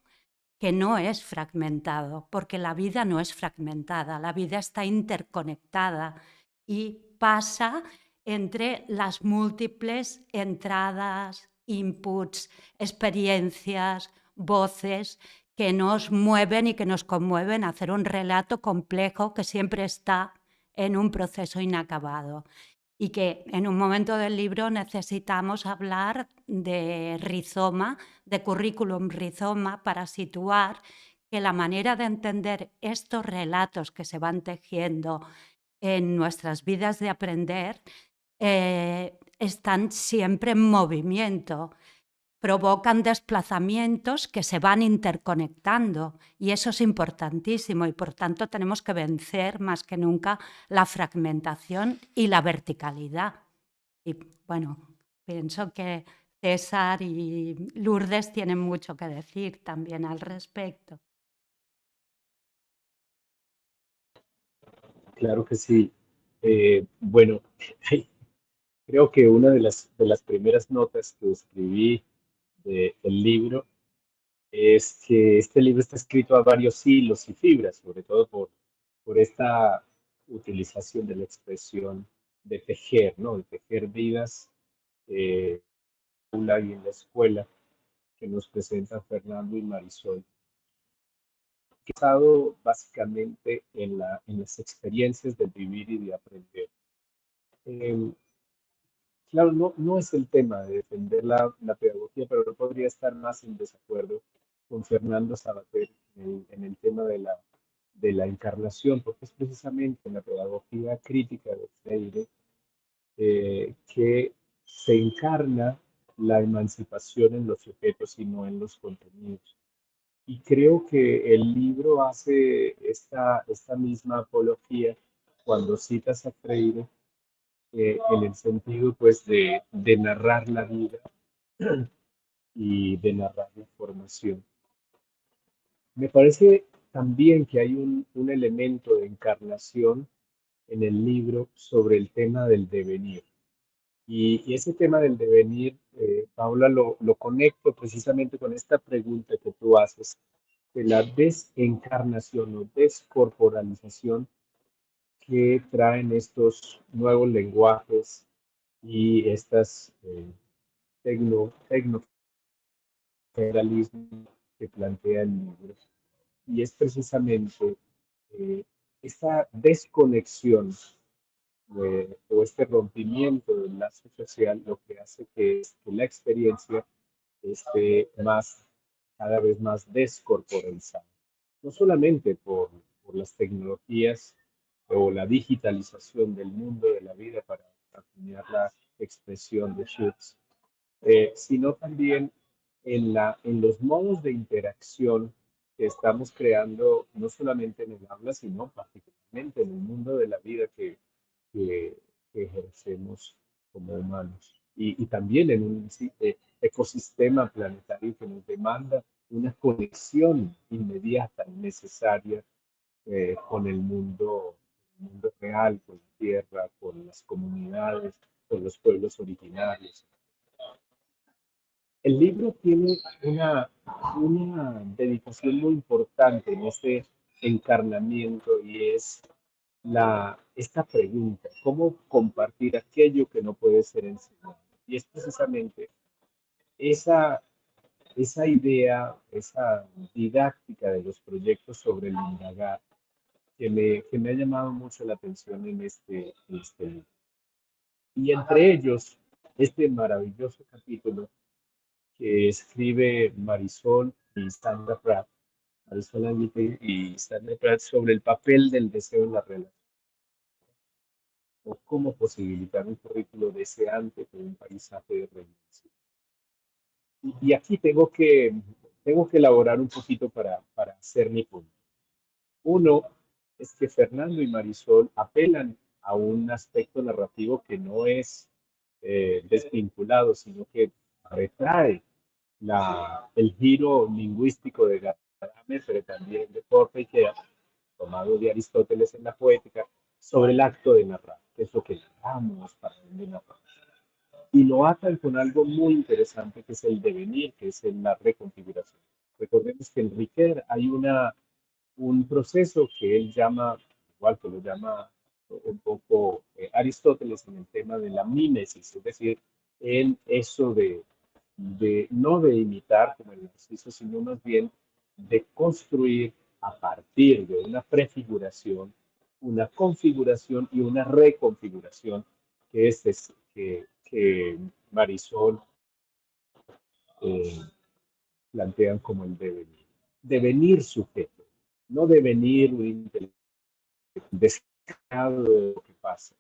[SPEAKER 2] que no es fragmentado, porque la vida no es fragmentada, la vida está interconectada y pasa entre las múltiples entradas, inputs, experiencias, voces que nos mueven y que nos conmueven a hacer un relato complejo que siempre está en un proceso inacabado. Y que en un momento del libro necesitamos hablar de rizoma, de currículum rizoma, para situar que la manera de entender estos relatos que se van tejiendo en nuestras vidas de aprender están siempre en movimiento, provocan desplazamientos que se van interconectando y eso es importantísimo y por tanto tenemos que vencer más que nunca la fragmentación y la verticalidad. Y bueno, pienso que César y Lourdes tienen mucho que decir también al respecto.
[SPEAKER 5] Claro que sí. Bueno, creo que una de las primeras notas que escribí del libro es que este libro está escrito a varios hilos y fibras, sobre todo por esta utilización de la expresión de tejer, ¿no? De tejer vidas en la aula y en la escuela que nos presentan Fernando y Marisol. Que ha basado básicamente en las experiencias de vivir y de aprender. Eh, Claro, no es el tema de defender la pedagogía, pero no podría estar más en desacuerdo con Fernando Sabater en el tema de la encarnación, porque es precisamente en la pedagogía crítica de Freire que se encarna la emancipación en los sujetos y no en los contenidos. Y creo que el libro hace esta misma apología cuando citas a Freire, en el sentido pues de narrar la vida y de narrar la formación. Me parece también que hay un elemento de encarnación en el libro sobre el tema del devenir. Y ese tema del devenir, Paula, lo conecto precisamente con esta pregunta que tú haces, de la desencarnación o descorporalización que traen estos nuevos lenguajes y estas tecnofederalismo que plantea el libro. Y es precisamente eh, esta desconexión o este rompimiento del lazo social lo que hace que la experiencia esté cada vez más descorporalizada. No solamente por las tecnologías o la digitalización del mundo de la vida, para acuñar la expresión de Schutz, sino también en los modos de interacción que estamos creando, no solamente en el habla, sino particularmente en el mundo de la vida que, que ejercemos como humanos. Y también en un ecosistema planetario que nos demanda una conexión inmediata y necesaria con el mundo real, con la tierra, con las comunidades, con los pueblos originarios. El libro tiene una dedicación muy importante en este encarnamiento y es esta pregunta, ¿cómo compartir aquello que no puede ser enseñado? Y es precisamente esa, esa idea, esa didáctica de los proyectos sobre el indagar que me ha llamado mucho la atención en este libro. Y entre ellos, este maravilloso capítulo que escribe Marisol y Sandra Pratt, Marisol Aguirre y Sandra Pratt, sobre el papel del deseo en la relación, o cómo posibilitar un currículo deseante con un paisaje de reinvención. Y aquí tengo que elaborar un poquito para hacer mi punto. Uno es que Fernando y Marisol apelan a un aspecto narrativo que no es desvinculado, sino que retrae el giro lingüístico de Gadamer, pero también de Porte, que ha tomado de Aristóteles en la poética, sobre el acto de narrar, que es lo que narramos, para dónde narramos. Y lo atan con algo muy interesante, que es el devenir, que es la reconfiguración. Recordemos que en Riquet hay un proceso que él llama, igual que lo llama un poco Aristóteles, en el tema de la mímesis, es decir, en eso no de imitar como el narciso, sino más bien de construir a partir de una prefiguración, una configuración y una reconfiguración, que que Marisol eh, plantean como el devenir. Devenir sujeto, no devenir un intelecto descarado de lo que pasa.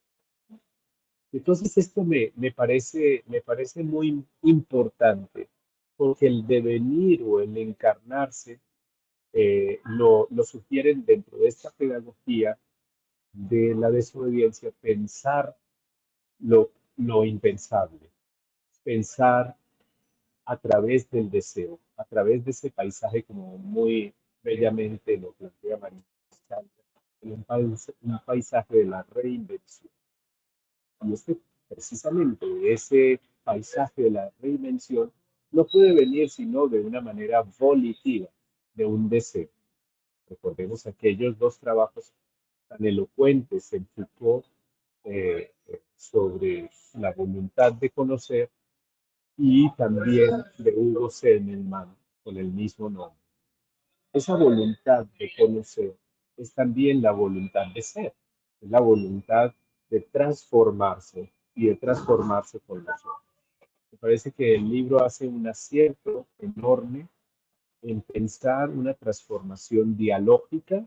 [SPEAKER 5] Entonces esto me parece muy importante, porque el devenir o el encarnarse lo sugieren dentro de esta pedagogía de la desobediencia, pensar lo impensable, pensar a través del deseo, a través de ese paisaje, como muy bellamente lo plantea María Sandra, un paisaje de la reinvención. Y precisamente ese paisaje de la reinvención no puede venir sino de una manera volitiva, de un deseo. Recordemos aquellos dos trabajos tan elocuentes en Foucault sobre la voluntad de conocer, y también de Hugo Selmerman con el mismo nombre. Esa voluntad de conocer es también la voluntad de ser, es la voluntad de transformarse y de transformarse con nosotros. Me parece que el libro hace un acierto enorme en pensar una transformación dialógica,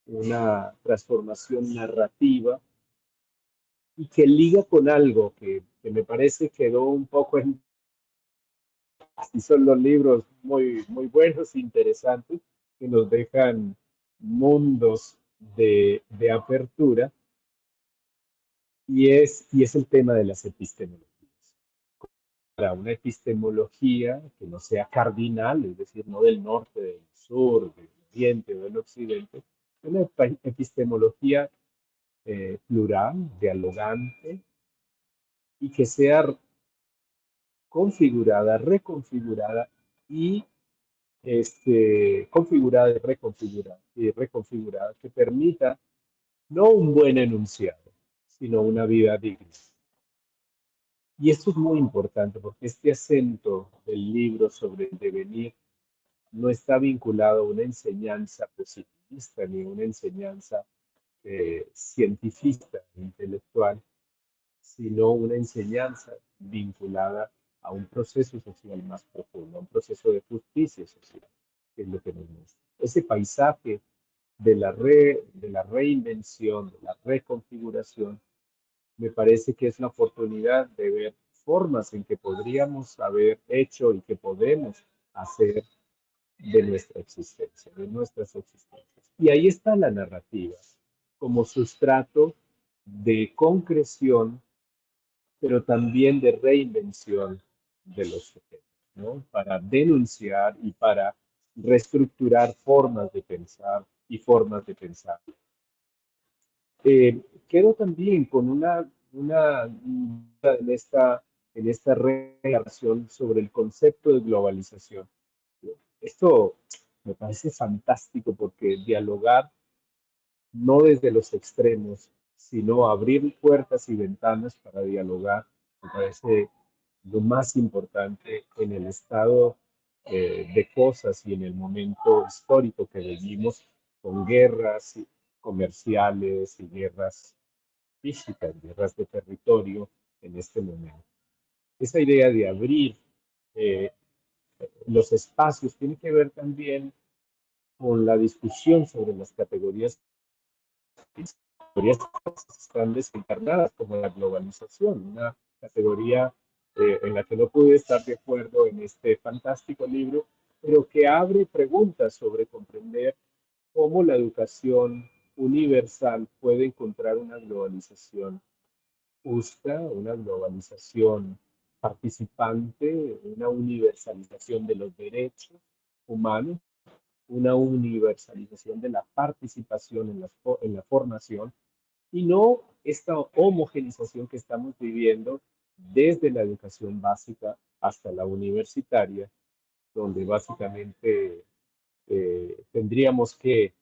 [SPEAKER 5] una transformación narrativa, y que liga con algo que me parece quedó un poco en así son los libros muy, muy buenos, interesantes, que nos dejan mundos de apertura, y es el tema de las epistemologías. Para una epistemología que no sea cardinal, es decir, no del norte, del sur, del oriente o del occidente, una epistemología plural, dialogante, y que sea configurada, reconfigurada y configurada y reconfigurada, que permita no un buen enunciado, sino una vida digna. Y esto es muy importante porque este acento del libro sobre el devenir no está vinculado a una enseñanza positivista ni a una enseñanza científica, intelectual, sino una enseñanza vinculada a un proceso social más profundo, a un proceso de justicia social, que es lo que nos muestra. Ese paisaje de la reinvención, de la reconfiguración, me parece que es la oportunidad de ver formas en que podríamos haber hecho y que podemos hacer de nuestra existencia, de nuestras existencias. Y ahí está la narrativa, como sustrato de concreción, pero también de reinvención de los sujetos, ¿no? Para denunciar y para reestructurar formas de pensar y formas de pensar. Quedo también con una en esta relación sobre el concepto de globalización. Esto me parece fantástico porque dialogar no desde los extremos, sino abrir puertas y ventanas para dialogar, me parece lo más importante en el estado de cosas y en el momento histórico que vivimos, con guerras comerciales y guerras físicas, guerras de territorio en este momento. Esa idea de abrir eh, los espacios tiene que ver también con la discusión sobre las categorías están desencarnadas, como la globalización, una categoría en la que no pude estar de acuerdo en este fantástico libro, pero que abre preguntas sobre comprender cómo la educación universal puede encontrar una globalización justa, una globalización participante, una universalización de los derechos humanos, una universalización de la participación en la formación, y no esta homogenización que estamos viviendo desde la educación básica hasta la universitaria, donde básicamente tendríamos que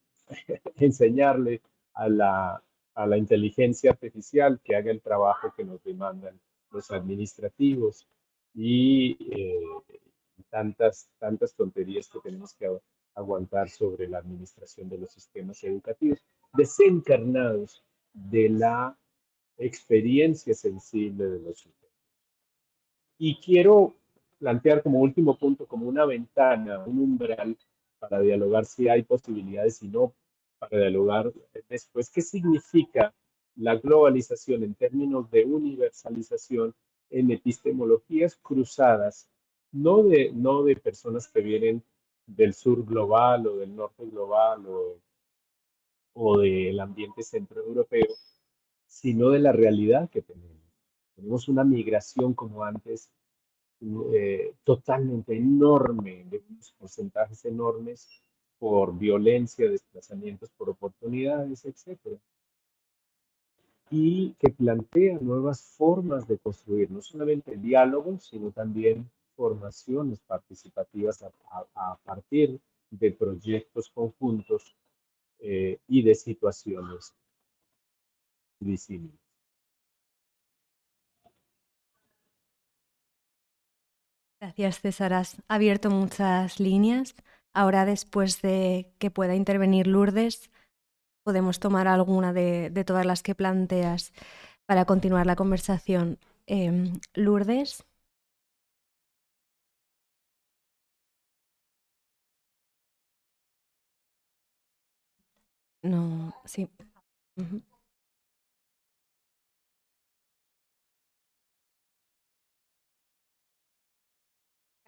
[SPEAKER 5] enseñarle a a la inteligencia artificial que haga el trabajo que nos demandan los administrativos y tantas tonterías que tenemos que aguantar sobre la administración de los sistemas educativos, desencarnados de la experiencia sensible de los sujetos. Y quiero plantear como último punto, como una ventana, un umbral para dialogar si hay posibilidades y no para dialogar después. ¿Qué significa la globalización en términos de universalización en epistemologías cruzadas, no de personas que vienen del sur global o del norte global o del ambiente centroeuropeo, sino de la realidad que tenemos? Tenemos una migración como antes totalmente enorme, de unos porcentajes enormes por violencia, desplazamientos por oportunidades, etcétera, y que plantea nuevas formas de construir, no solamente diálogos, sino también formaciones participativas a partir de proyectos conjuntos y de situaciones disímiles.
[SPEAKER 1] Gracias, César. Has abierto muchas líneas. Ahora, después de que pueda intervenir Lourdes, podemos tomar alguna de todas las que planteas para continuar la conversación. Lourdes. No, sí. Uh-huh.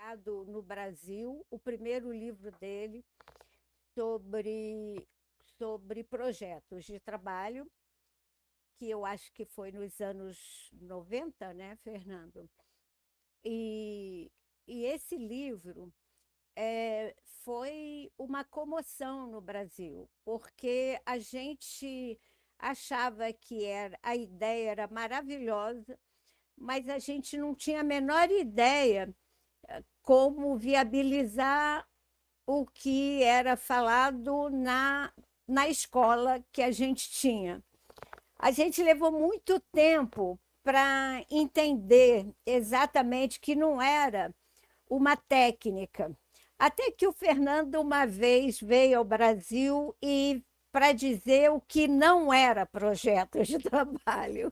[SPEAKER 4] publicado no Brasil o primeiro livro dele sobre projetos de trabalho, que eu acho que foi nos anos 90, né, Fernando? E esse livro foi uma comoção no Brasil, porque a gente achava que a ideia era maravilhosa, mas a gente não tinha a menor ideia como viabilizar o que era falado na escola que a gente tinha. A gente levou muito tempo para entender exatamente que não era uma técnica. Até que o Fernando uma vez veio ao Brasil e para dizer o que não era projeto de trabalho.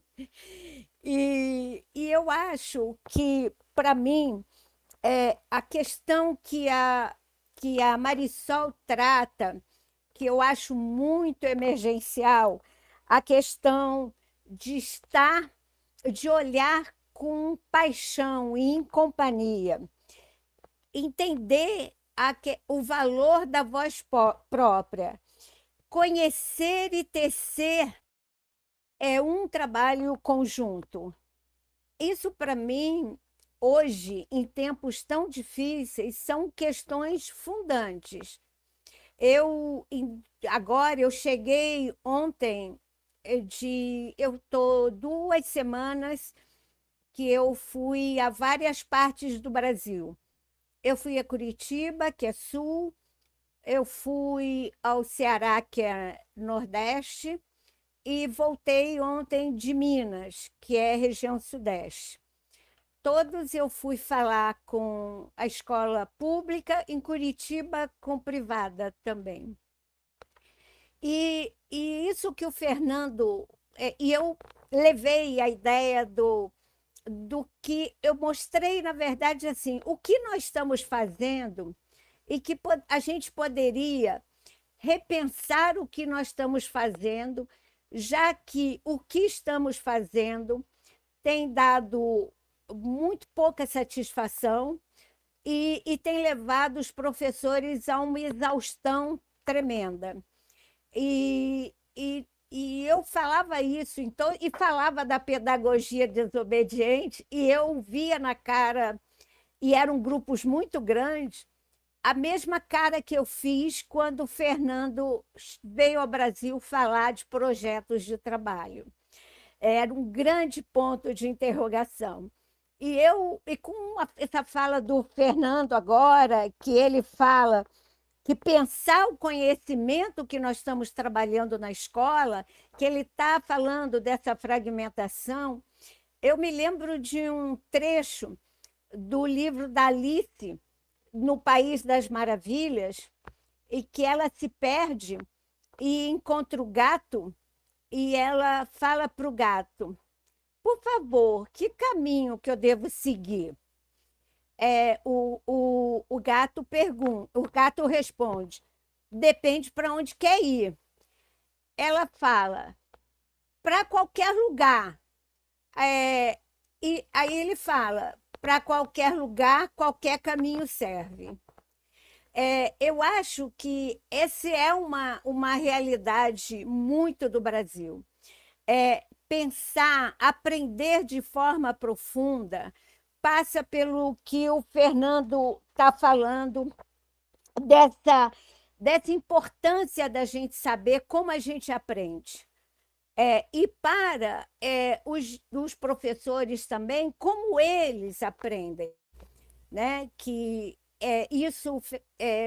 [SPEAKER 4] E eu acho que, para mim, a questão que a Marisol trata, que eu acho muito emergencial, a questão de olhar com paixão e em companhia, entender o valor da voz própria, conhecer e tecer é um trabalho conjunto. Isso, para mim, hoje, em tempos tão difíceis, são questões fundantes. Agora, eu cheguei ontem eu estou 2 semanas que eu fui a várias partes do Brasil. Eu fui a Curitiba, que é sul, eu fui ao Ceará, que é nordeste, e voltei ontem de Minas, que é região sudeste. Todos eu fui falar com a escola pública, em Curitiba com privada também. E isso que o Fernando... E eu levei a ideia do que eu mostrei, na verdade, assim, o que nós estamos fazendo e que a gente poderia repensar o que nós estamos fazendo, já que o que estamos fazendo tem dado muito pouca satisfação e tem levado os professores a uma exaustão tremenda. E eu falava isso, então, e falava da pedagogia desobediente, e eu via na cara, e eram grupos muito grandes, a mesma cara que eu fiz quando o Fernando veio ao Brasil falar de projetos de trabalho. Era um grande ponto de interrogação. E com essa fala do Fernando agora, que ele fala que pensar o conhecimento que nós estamos trabalhando na escola, que ele está falando dessa fragmentação, eu me lembro de um trecho do livro da Alice, no País das Maravilhas, e que ela se perde e encontra o gato, e ela fala para o gato: por favor, que caminho que eu devo seguir? O gato pergunta, o gato responde: depende para onde quer ir. Ela fala: para qualquer lugar. E aí ele fala: para qualquer lugar, qualquer caminho serve. Eu acho que essa é uma realidade muito do Brasil. Pensar, aprender de forma profunda, passa pelo que o Fernando está falando, dessa importância da gente saber como a gente aprende. E para os professores também, como eles aprendem, né? Que isso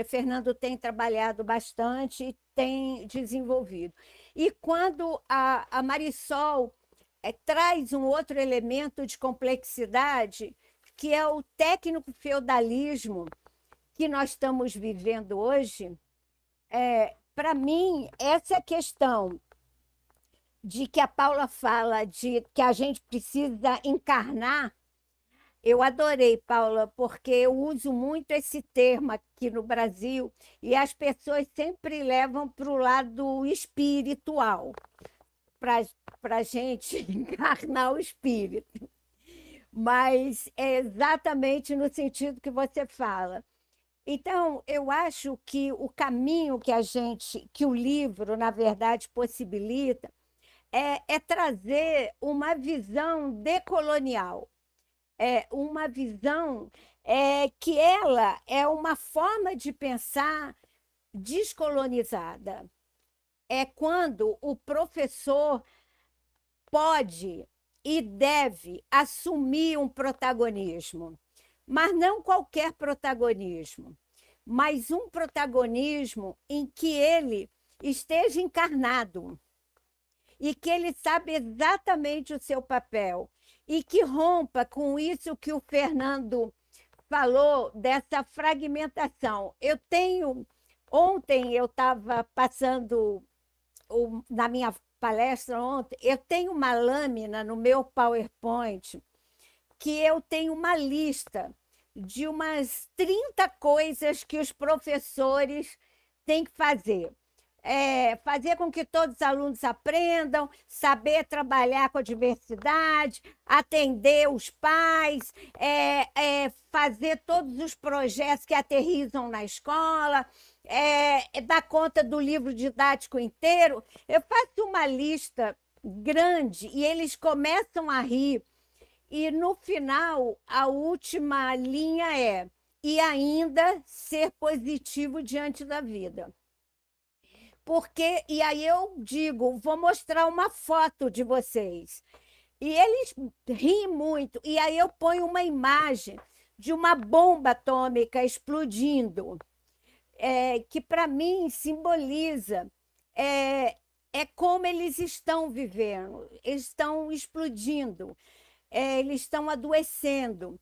[SPEAKER 4] Fernando tem trabalhado bastante e tem desenvolvido. E quando a Marisol traz um outro elemento de complexidade, que é o técnico-feudalismo que nós estamos vivendo hoje, para mim, essa questão de que a Paula fala de que a gente precisa encarnar, eu adorei, Paula, porque eu uso muito esse termo aqui no Brasil e as pessoas sempre levam para o lado espiritual, para a gente encarnar o espírito. mas é exatamente no sentido que você fala. Então, eu acho que o caminho que o livro, na verdade, possibilita é trazer uma visão decolonial, uma visão que ela é uma forma de pensar descolonizada. É quando o professor pode e deve assumir um protagonismo, mas não qualquer protagonismo, mas um protagonismo em que ele esteja encarnado e que ele sabe exatamente o seu papel e que rompa com isso que o Fernando falou dessa fragmentação. Ontem eu estava passando na minha palestra ontem, eu tenho uma lâmina no meu PowerPoint que eu tenho uma lista de umas 30 coisas que os professores têm que fazer. Fazer com que todos os alunos aprendam, saber trabalhar com a diversidade, atender os pais, fazer todos os projetos que aterrissam na escola, dar conta do livro didático inteiro. Eu faço uma lista grande e eles começam a rir. E no final, a última linha é: e ainda ser positivo diante da vida. Porque, e aí eu digo, vou mostrar uma foto de vocês. E eles riem muito. E aí eu ponho uma imagem de uma bomba atômica explodindo, que para mim simboliza como eles estão vivendo. Eles estão explodindo, eles estão adoecendo.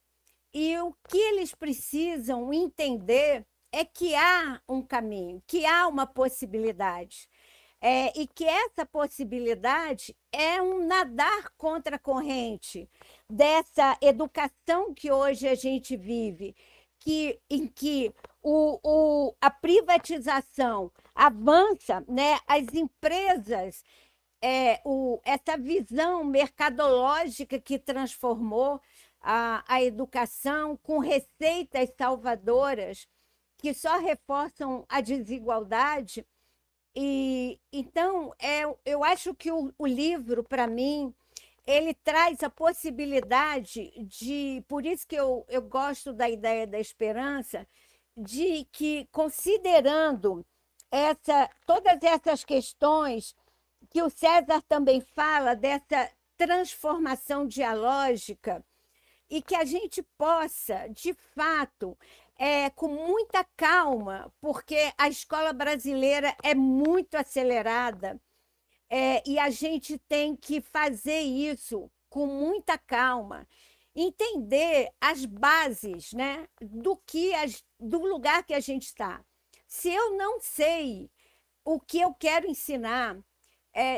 [SPEAKER 4] E o que eles precisam entender é que há um caminho, que há uma possibilidade. E que essa possibilidade é um nadar contra a corrente dessa educação que hoje a gente vive, em que a privatização avança, né? As empresas, essa visão mercadológica que transformou a educação com receitas salvadoras que só reforçam a desigualdade. E então eu acho que o livro, para mim, ele traz a possibilidade de, por isso que eu gosto da ideia da esperança, de que, considerando todas essas questões que o César também fala, dessa transformação dialógica, e que a gente possa, de fato, com muita calma, porque a escola brasileira é muito acelerada, e a gente tem que fazer isso com muita calma, entender as bases, né, do lugar que a gente está. Se eu não sei o que eu quero ensinar,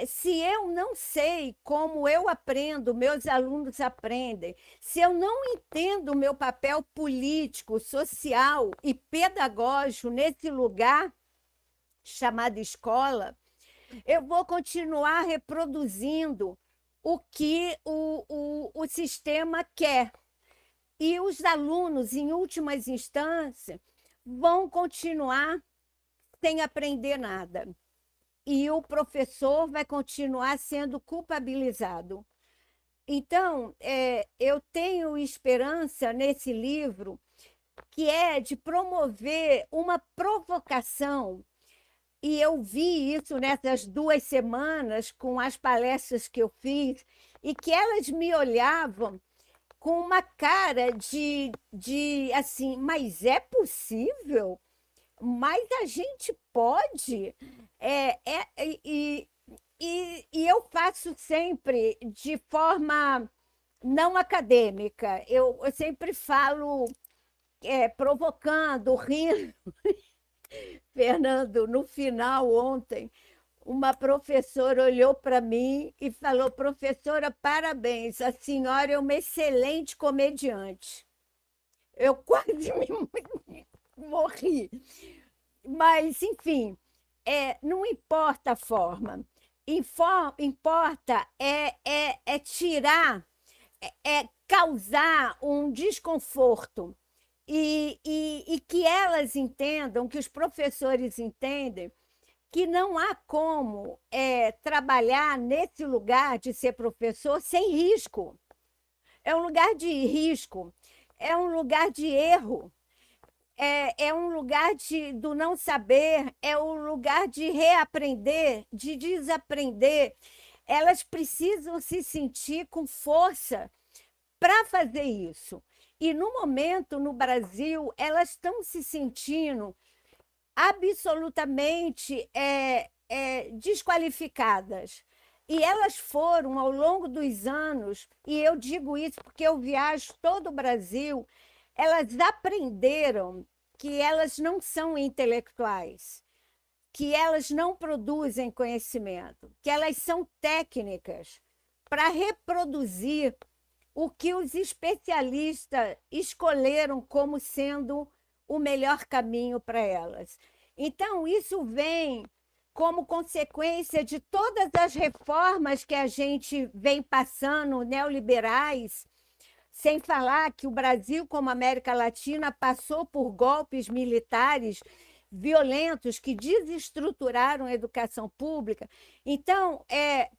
[SPEAKER 4] se eu não sei como eu aprendo, meus alunos aprendem, se eu não entendo o meu papel político, social e pedagógico nesse lugar chamado escola, eu vou continuar reproduzindo o que o sistema quer. E os alunos, em últimas instâncias, vão continuar sem aprender nada. E o professor vai continuar sendo culpabilizado. Então, eu tenho esperança nesse livro, que é de promover uma provocação. E eu vi isso nessas 2 semanas, com as palestras que eu fiz, e que elas me olhavam com uma cara de assim, mas é possível? Mas a gente pode? E eu faço sempre de forma não acadêmica. Eu sempre falo provocando, rindo. Fernando, no final, ontem, uma professora olhou para mim e falou: professora, parabéns, a senhora é uma excelente comediante. Eu quase morri. Mas, enfim, não importa a forma. Importa tirar causar um desconforto e que elas entendam, que os professores entendem, que não há como trabalhar nesse lugar de ser professor sem risco. É um lugar de risco, é um lugar de erro, é um lugar do não saber, é um lugar de reaprender, de desaprender. Elas precisam se sentir com força para fazer isso. E, no momento, no Brasil, elas estão se sentindo absolutamente desqualificadas. E elas foram, ao longo dos anos, e eu digo isso porque eu viajo todo o Brasil, elas aprenderam que elas não são intelectuais, que elas não produzem conhecimento, que elas são técnicas para reproduzir o que os especialistas escolheram como sendo o melhor caminho para elas. Então, isso vem como consequência de todas as reformas que a gente vem passando, neoliberais, sem falar que o Brasil, como a América Latina, passou por golpes militares violentos que desestruturaram a educação pública. Então,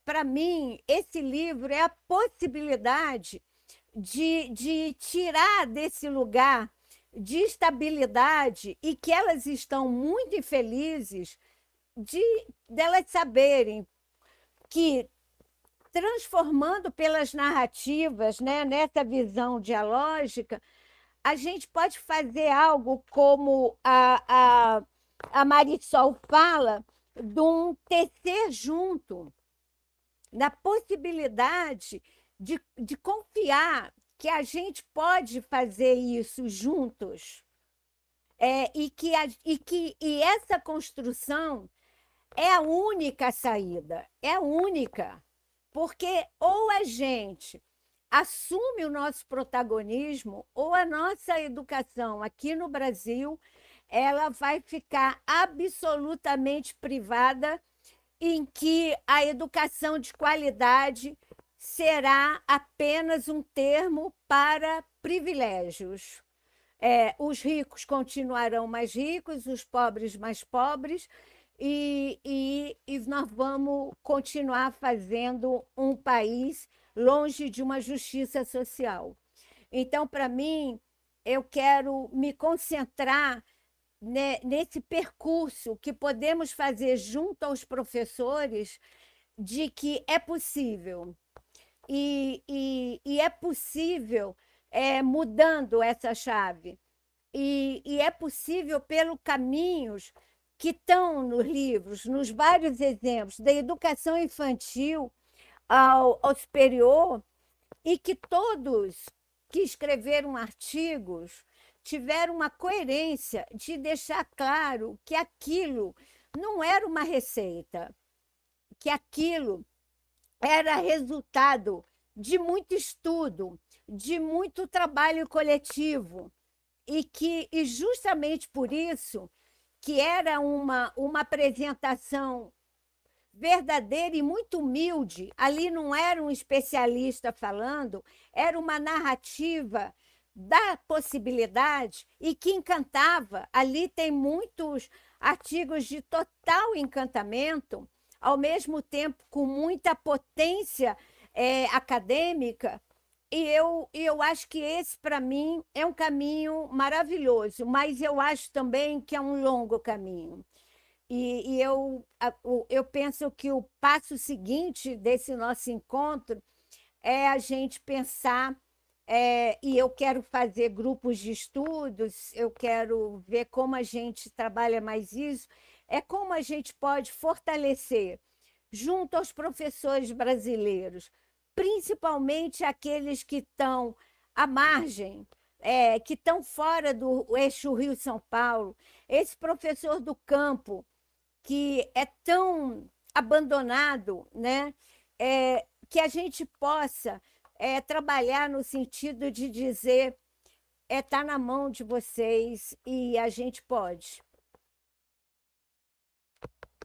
[SPEAKER 4] para mim, esse livro é a possibilidade de tirar desse lugar de estabilidade e que elas estão muito infelizes delas saberem que, transformando pelas narrativas, né, nessa visão dialógica, a gente pode fazer algo como a Marisol fala, de um tecer junto, da possibilidade de confiar que a gente pode fazer isso juntos, e essa construção é a única saída, é a única, porque ou a gente assume o nosso protagonismo, ou a nossa educação aqui no Brasil ela vai ficar absolutamente privada, em que a educação de qualidade será apenas um termo para privilégios. Os ricos continuarão mais ricos, os pobres mais pobres, e nós vamos continuar fazendo um país longe de uma justiça social. Então, para mim, eu quero me concentrar nesse percurso que podemos fazer junto aos professores, de que é possível. E é possível mudando essa chave. E é possível pelos caminhos que estão nos livros, nos vários exemplos, da educação infantil ao superior, e que todos que escreveram artigos tiveram uma coerência de deixar claro que aquilo não era uma receita, que aquilo era resultado de muito estudo, de muito trabalho coletivo, e justamente por isso que era uma apresentação verdadeira e muito humilde. Ali não era um especialista falando, era uma narrativa da possibilidade e que encantava. Ali tem muitos artigos de total encantamento, ao mesmo tempo com muita potência acadêmica, e eu acho que esse, para mim, é um caminho maravilhoso, mas eu acho também que é um longo caminho. E eu penso que o passo seguinte desse nosso encontro é a gente pensar, e eu quero fazer grupos de estudos, eu quero ver como a gente trabalha mais isso, como a gente pode fortalecer, junto aos professores brasileiros, principalmente aqueles que estão à margem, que estão fora do eixo Rio-São Paulo, esse professor do campo, que é tão abandonado, né? Que a gente possa trabalhar no sentido de dizer está na mão de vocês e a gente pode.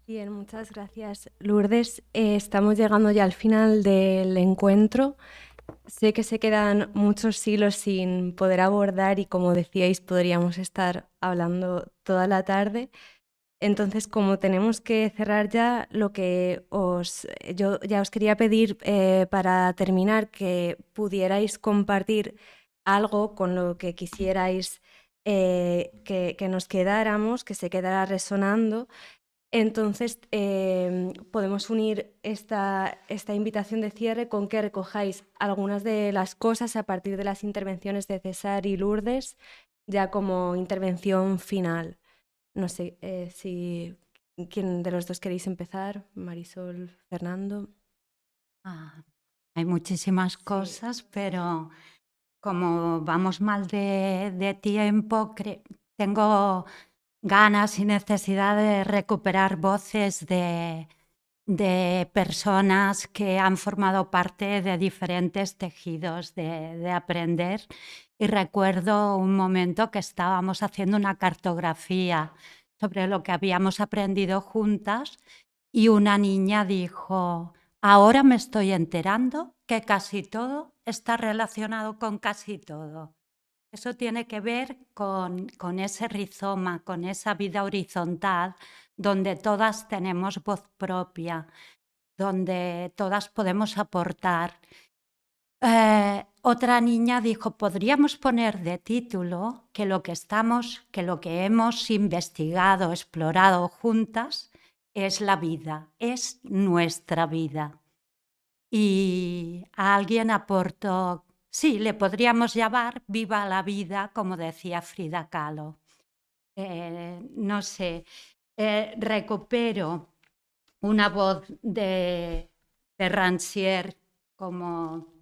[SPEAKER 1] Bien, muchas gracias, Lourdes. Estamos llegando ya al final del encuentro. sé que se quedan muchos hilos sin poder abordar y como decíais, podríamos estar hablando toda la tarde. Entonces, como tenemos que cerrar ya, yo ya os quería pedir para terminar que pudierais compartir algo con lo que quisierais que nos quedáramos, que se quedara resonando. Entonces, podemos unir esta invitación de cierre con que recojáis algunas de las cosas a partir de las intervenciones de César y Lourdes, ya como intervención final. No sé si quién de los dos queréis empezar, Marisol, Fernando.
[SPEAKER 2] Hay muchísimas cosas, pero como vamos mal de tiempo, tengo ganas y necesidad de recuperar voces de personas que han formado parte de diferentes tejidos de aprender. Y recuerdo un momento que estábamos haciendo una cartografía sobre lo que habíamos aprendido juntas y una niña dijo: ahora me estoy enterando que casi todo está relacionado con casi todo. Eso tiene que ver con ese rizoma, con esa vida horizontal, donde todas tenemos voz propia, donde todas podemos aportar. Otra niña dijo: podríamos poner de título que lo que hemos investigado, explorado juntas, es la vida, es nuestra vida. Y alguien aportó: sí, le podríamos llamar Viva la vida, como decía Frida Kahlo. No sé, recupero una voz de Rancière, como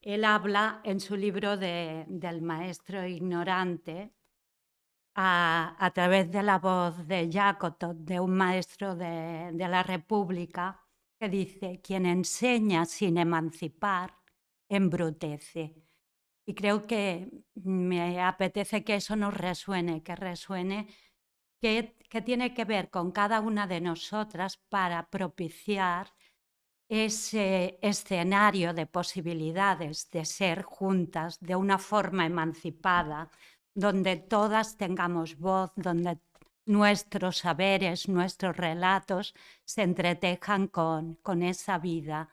[SPEAKER 2] él habla en su libro del maestro ignorante, a través de la voz de Jacotot, de un maestro de la República, que dice: quien enseña sin emancipar, embrutece. Y creo que me apetece que eso nos resuene, que tiene que ver con cada una de nosotras para propiciar ese escenario de posibilidades de ser juntas de una forma emancipada, donde todas tengamos voz, donde nuestros saberes, nuestros relatos se entretejan con esa vida,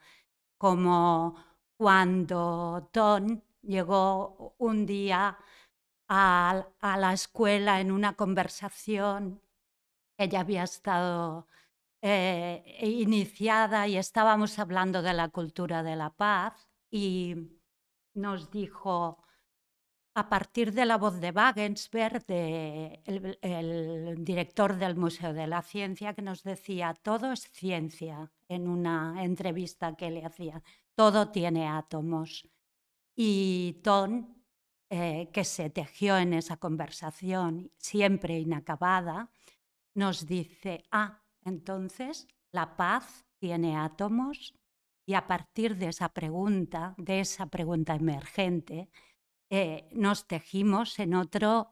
[SPEAKER 2] como cuando Ton llegó un día a la escuela en una conversación. Ella había estado iniciada y estábamos hablando de la cultura de la paz y nos dijo, a partir de la voz de Wagensberg, el director del Museo de la Ciencia, que nos decía: todo es ciencia, en una entrevista que le hacía, todo tiene átomos. Y Ton, que se tejió en esa conversación, siempre inacabada, nos dice: entonces la paz tiene átomos. Y a partir de esa pregunta emergente, nos tejimos en otra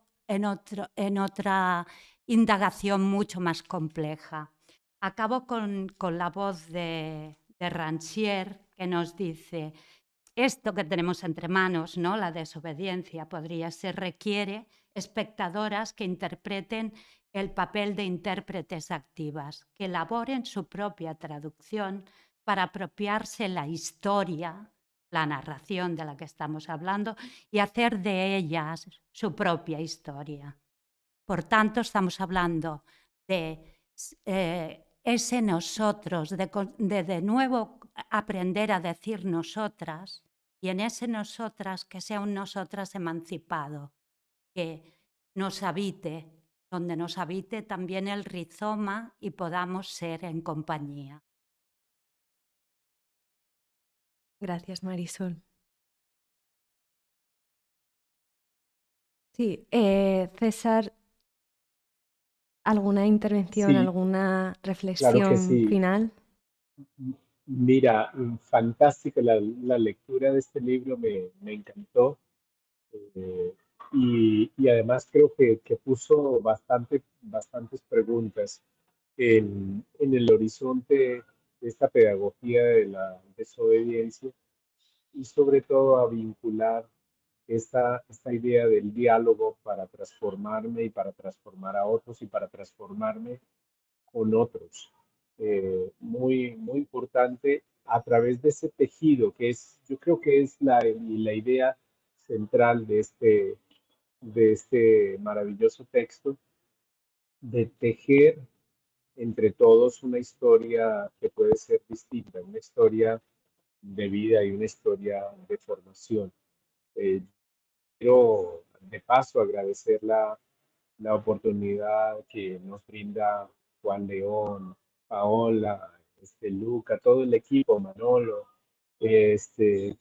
[SPEAKER 2] indagación mucho más compleja. Acabo con la voz de Rancière, que nos dice: esto que tenemos entre manos, ¿no?, la desobediencia, requiere espectadoras que interpreten el papel de intérpretes activas, que elaboren su propia traducción para apropiarse la historia, la narración de la que estamos hablando, y hacer de ellas su propia historia. Por tanto, estamos hablando de ese nosotros, de nuevo aprender a decir nosotras, y en ese nosotras que sea un nosotras emancipado, que nos habite, donde nos habite también el rizoma y podamos ser en compañía.
[SPEAKER 1] Gracias, Marisol. Sí, César, ¿alguna intervención,
[SPEAKER 5] Sí,
[SPEAKER 1] alguna
[SPEAKER 5] claro que
[SPEAKER 1] reflexión
[SPEAKER 5] sí.
[SPEAKER 1] final?
[SPEAKER 5] Mira, fantástica la lectura de este libro, me encantó. eh, y además creo que puso bastantes preguntas en el horizonte de esta pedagogía de la desobediencia. y sobre todo a vincular esta idea del diálogo para transformarme y para transformar a otros y para transformarme con otros. Muy importante a través de ese tejido que es, yo creo que es la idea central de este maravilloso texto, de tejer entre todos una historia que puede ser distinta, una historia de vida y una historia de formación. Quiero de paso agradecer la oportunidad que nos brinda Juan León, Paola, Luca, todo el equipo, Manolo, que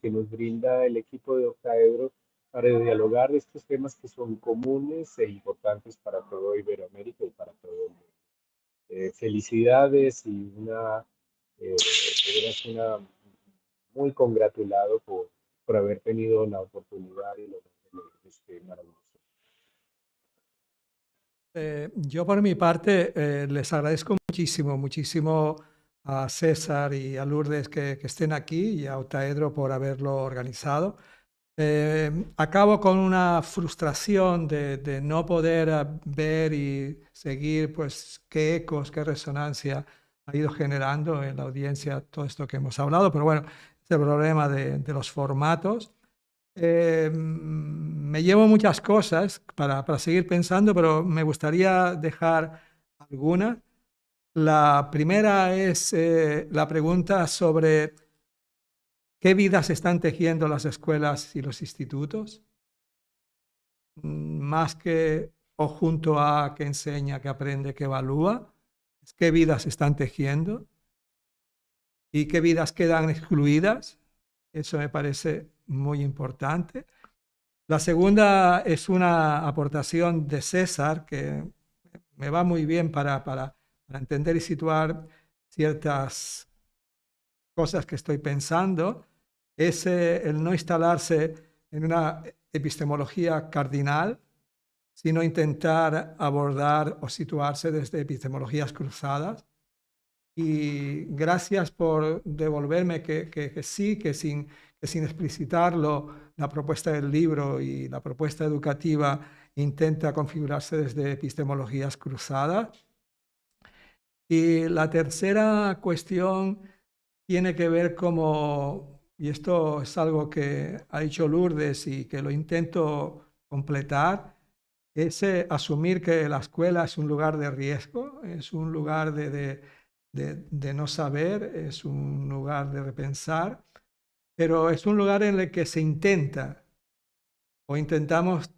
[SPEAKER 5] nos brinda el equipo de Octaedro para dialogar de estos temas que son comunes e importantes para todo Iberoamérica y para todo el mundo. Felicidades y de veras muy congratulado por haber tenido la oportunidad y lograr este maravilloso.
[SPEAKER 3] Yo por mi parte les agradezco muchísimo a César y a Lourdes que estén aquí y a Octaedro por haberlo organizado. Acabo con una frustración de no poder ver y seguir pues qué ecos, qué resonancia ha ido generando en la audiencia todo esto que hemos hablado, pero bueno, es el problema de los formatos. Me llevo muchas cosas para seguir pensando, pero me gustaría dejar alguna. La primera es la pregunta sobre qué vidas están tejiendo las escuelas y los institutos, más que o junto a que enseña, que aprende, que evalúa, es qué vidas están tejiendo y qué vidas quedan excluidas. Eso me parece muy importante. La segunda es una aportación de César que me va muy bien para entender y situar ciertas cosas que estoy pensando. Es el no instalarse en una epistemología cardinal, sino intentar abordar o situarse desde epistemologías cruzadas. Y gracias por devolverme que sí, que sin explicitarlo, la propuesta del libro y la propuesta educativa intenta configurarse desde epistemologías cruzadas. Y la tercera cuestión tiene que ver como, y esto es algo que ha dicho Lourdes y que lo intento completar, es asumir que la escuela es un lugar de riesgo, es un lugar de no saber, es un lugar de repensar, pero es un lugar en el que se intenta o intentamos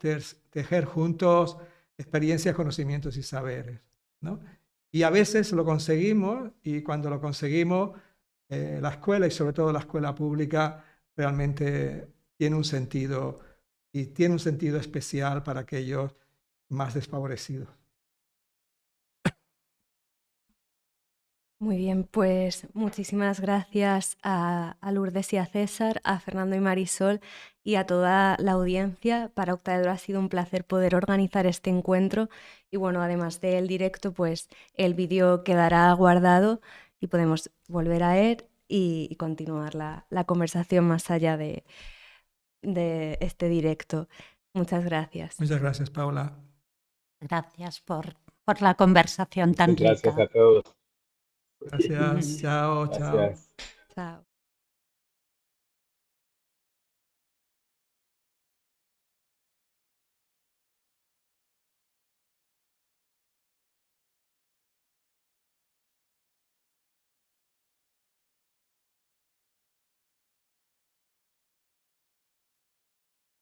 [SPEAKER 3] tejer juntos experiencias, conocimientos y saberes, ¿no? Y a veces lo conseguimos y cuando lo conseguimos, la escuela y sobre todo la escuela pública realmente tiene un sentido y tiene un sentido especial para aquellos más desfavorecidos.
[SPEAKER 1] Muy bien, pues muchísimas gracias a Lourdes y a César, a Fernando y Marisol y a toda la audiencia. Para Octaedro ha sido un placer poder organizar este encuentro y bueno, además del directo, pues el vídeo quedará guardado y podemos volver a él y continuar la conversación más allá de este directo. Muchas gracias.
[SPEAKER 3] Muchas gracias, Paula.
[SPEAKER 2] Gracias por la conversación tan rica.
[SPEAKER 5] Gracias a todos.
[SPEAKER 3] Gracias, chao, chao.
[SPEAKER 5] Gracias.
[SPEAKER 1] Chao.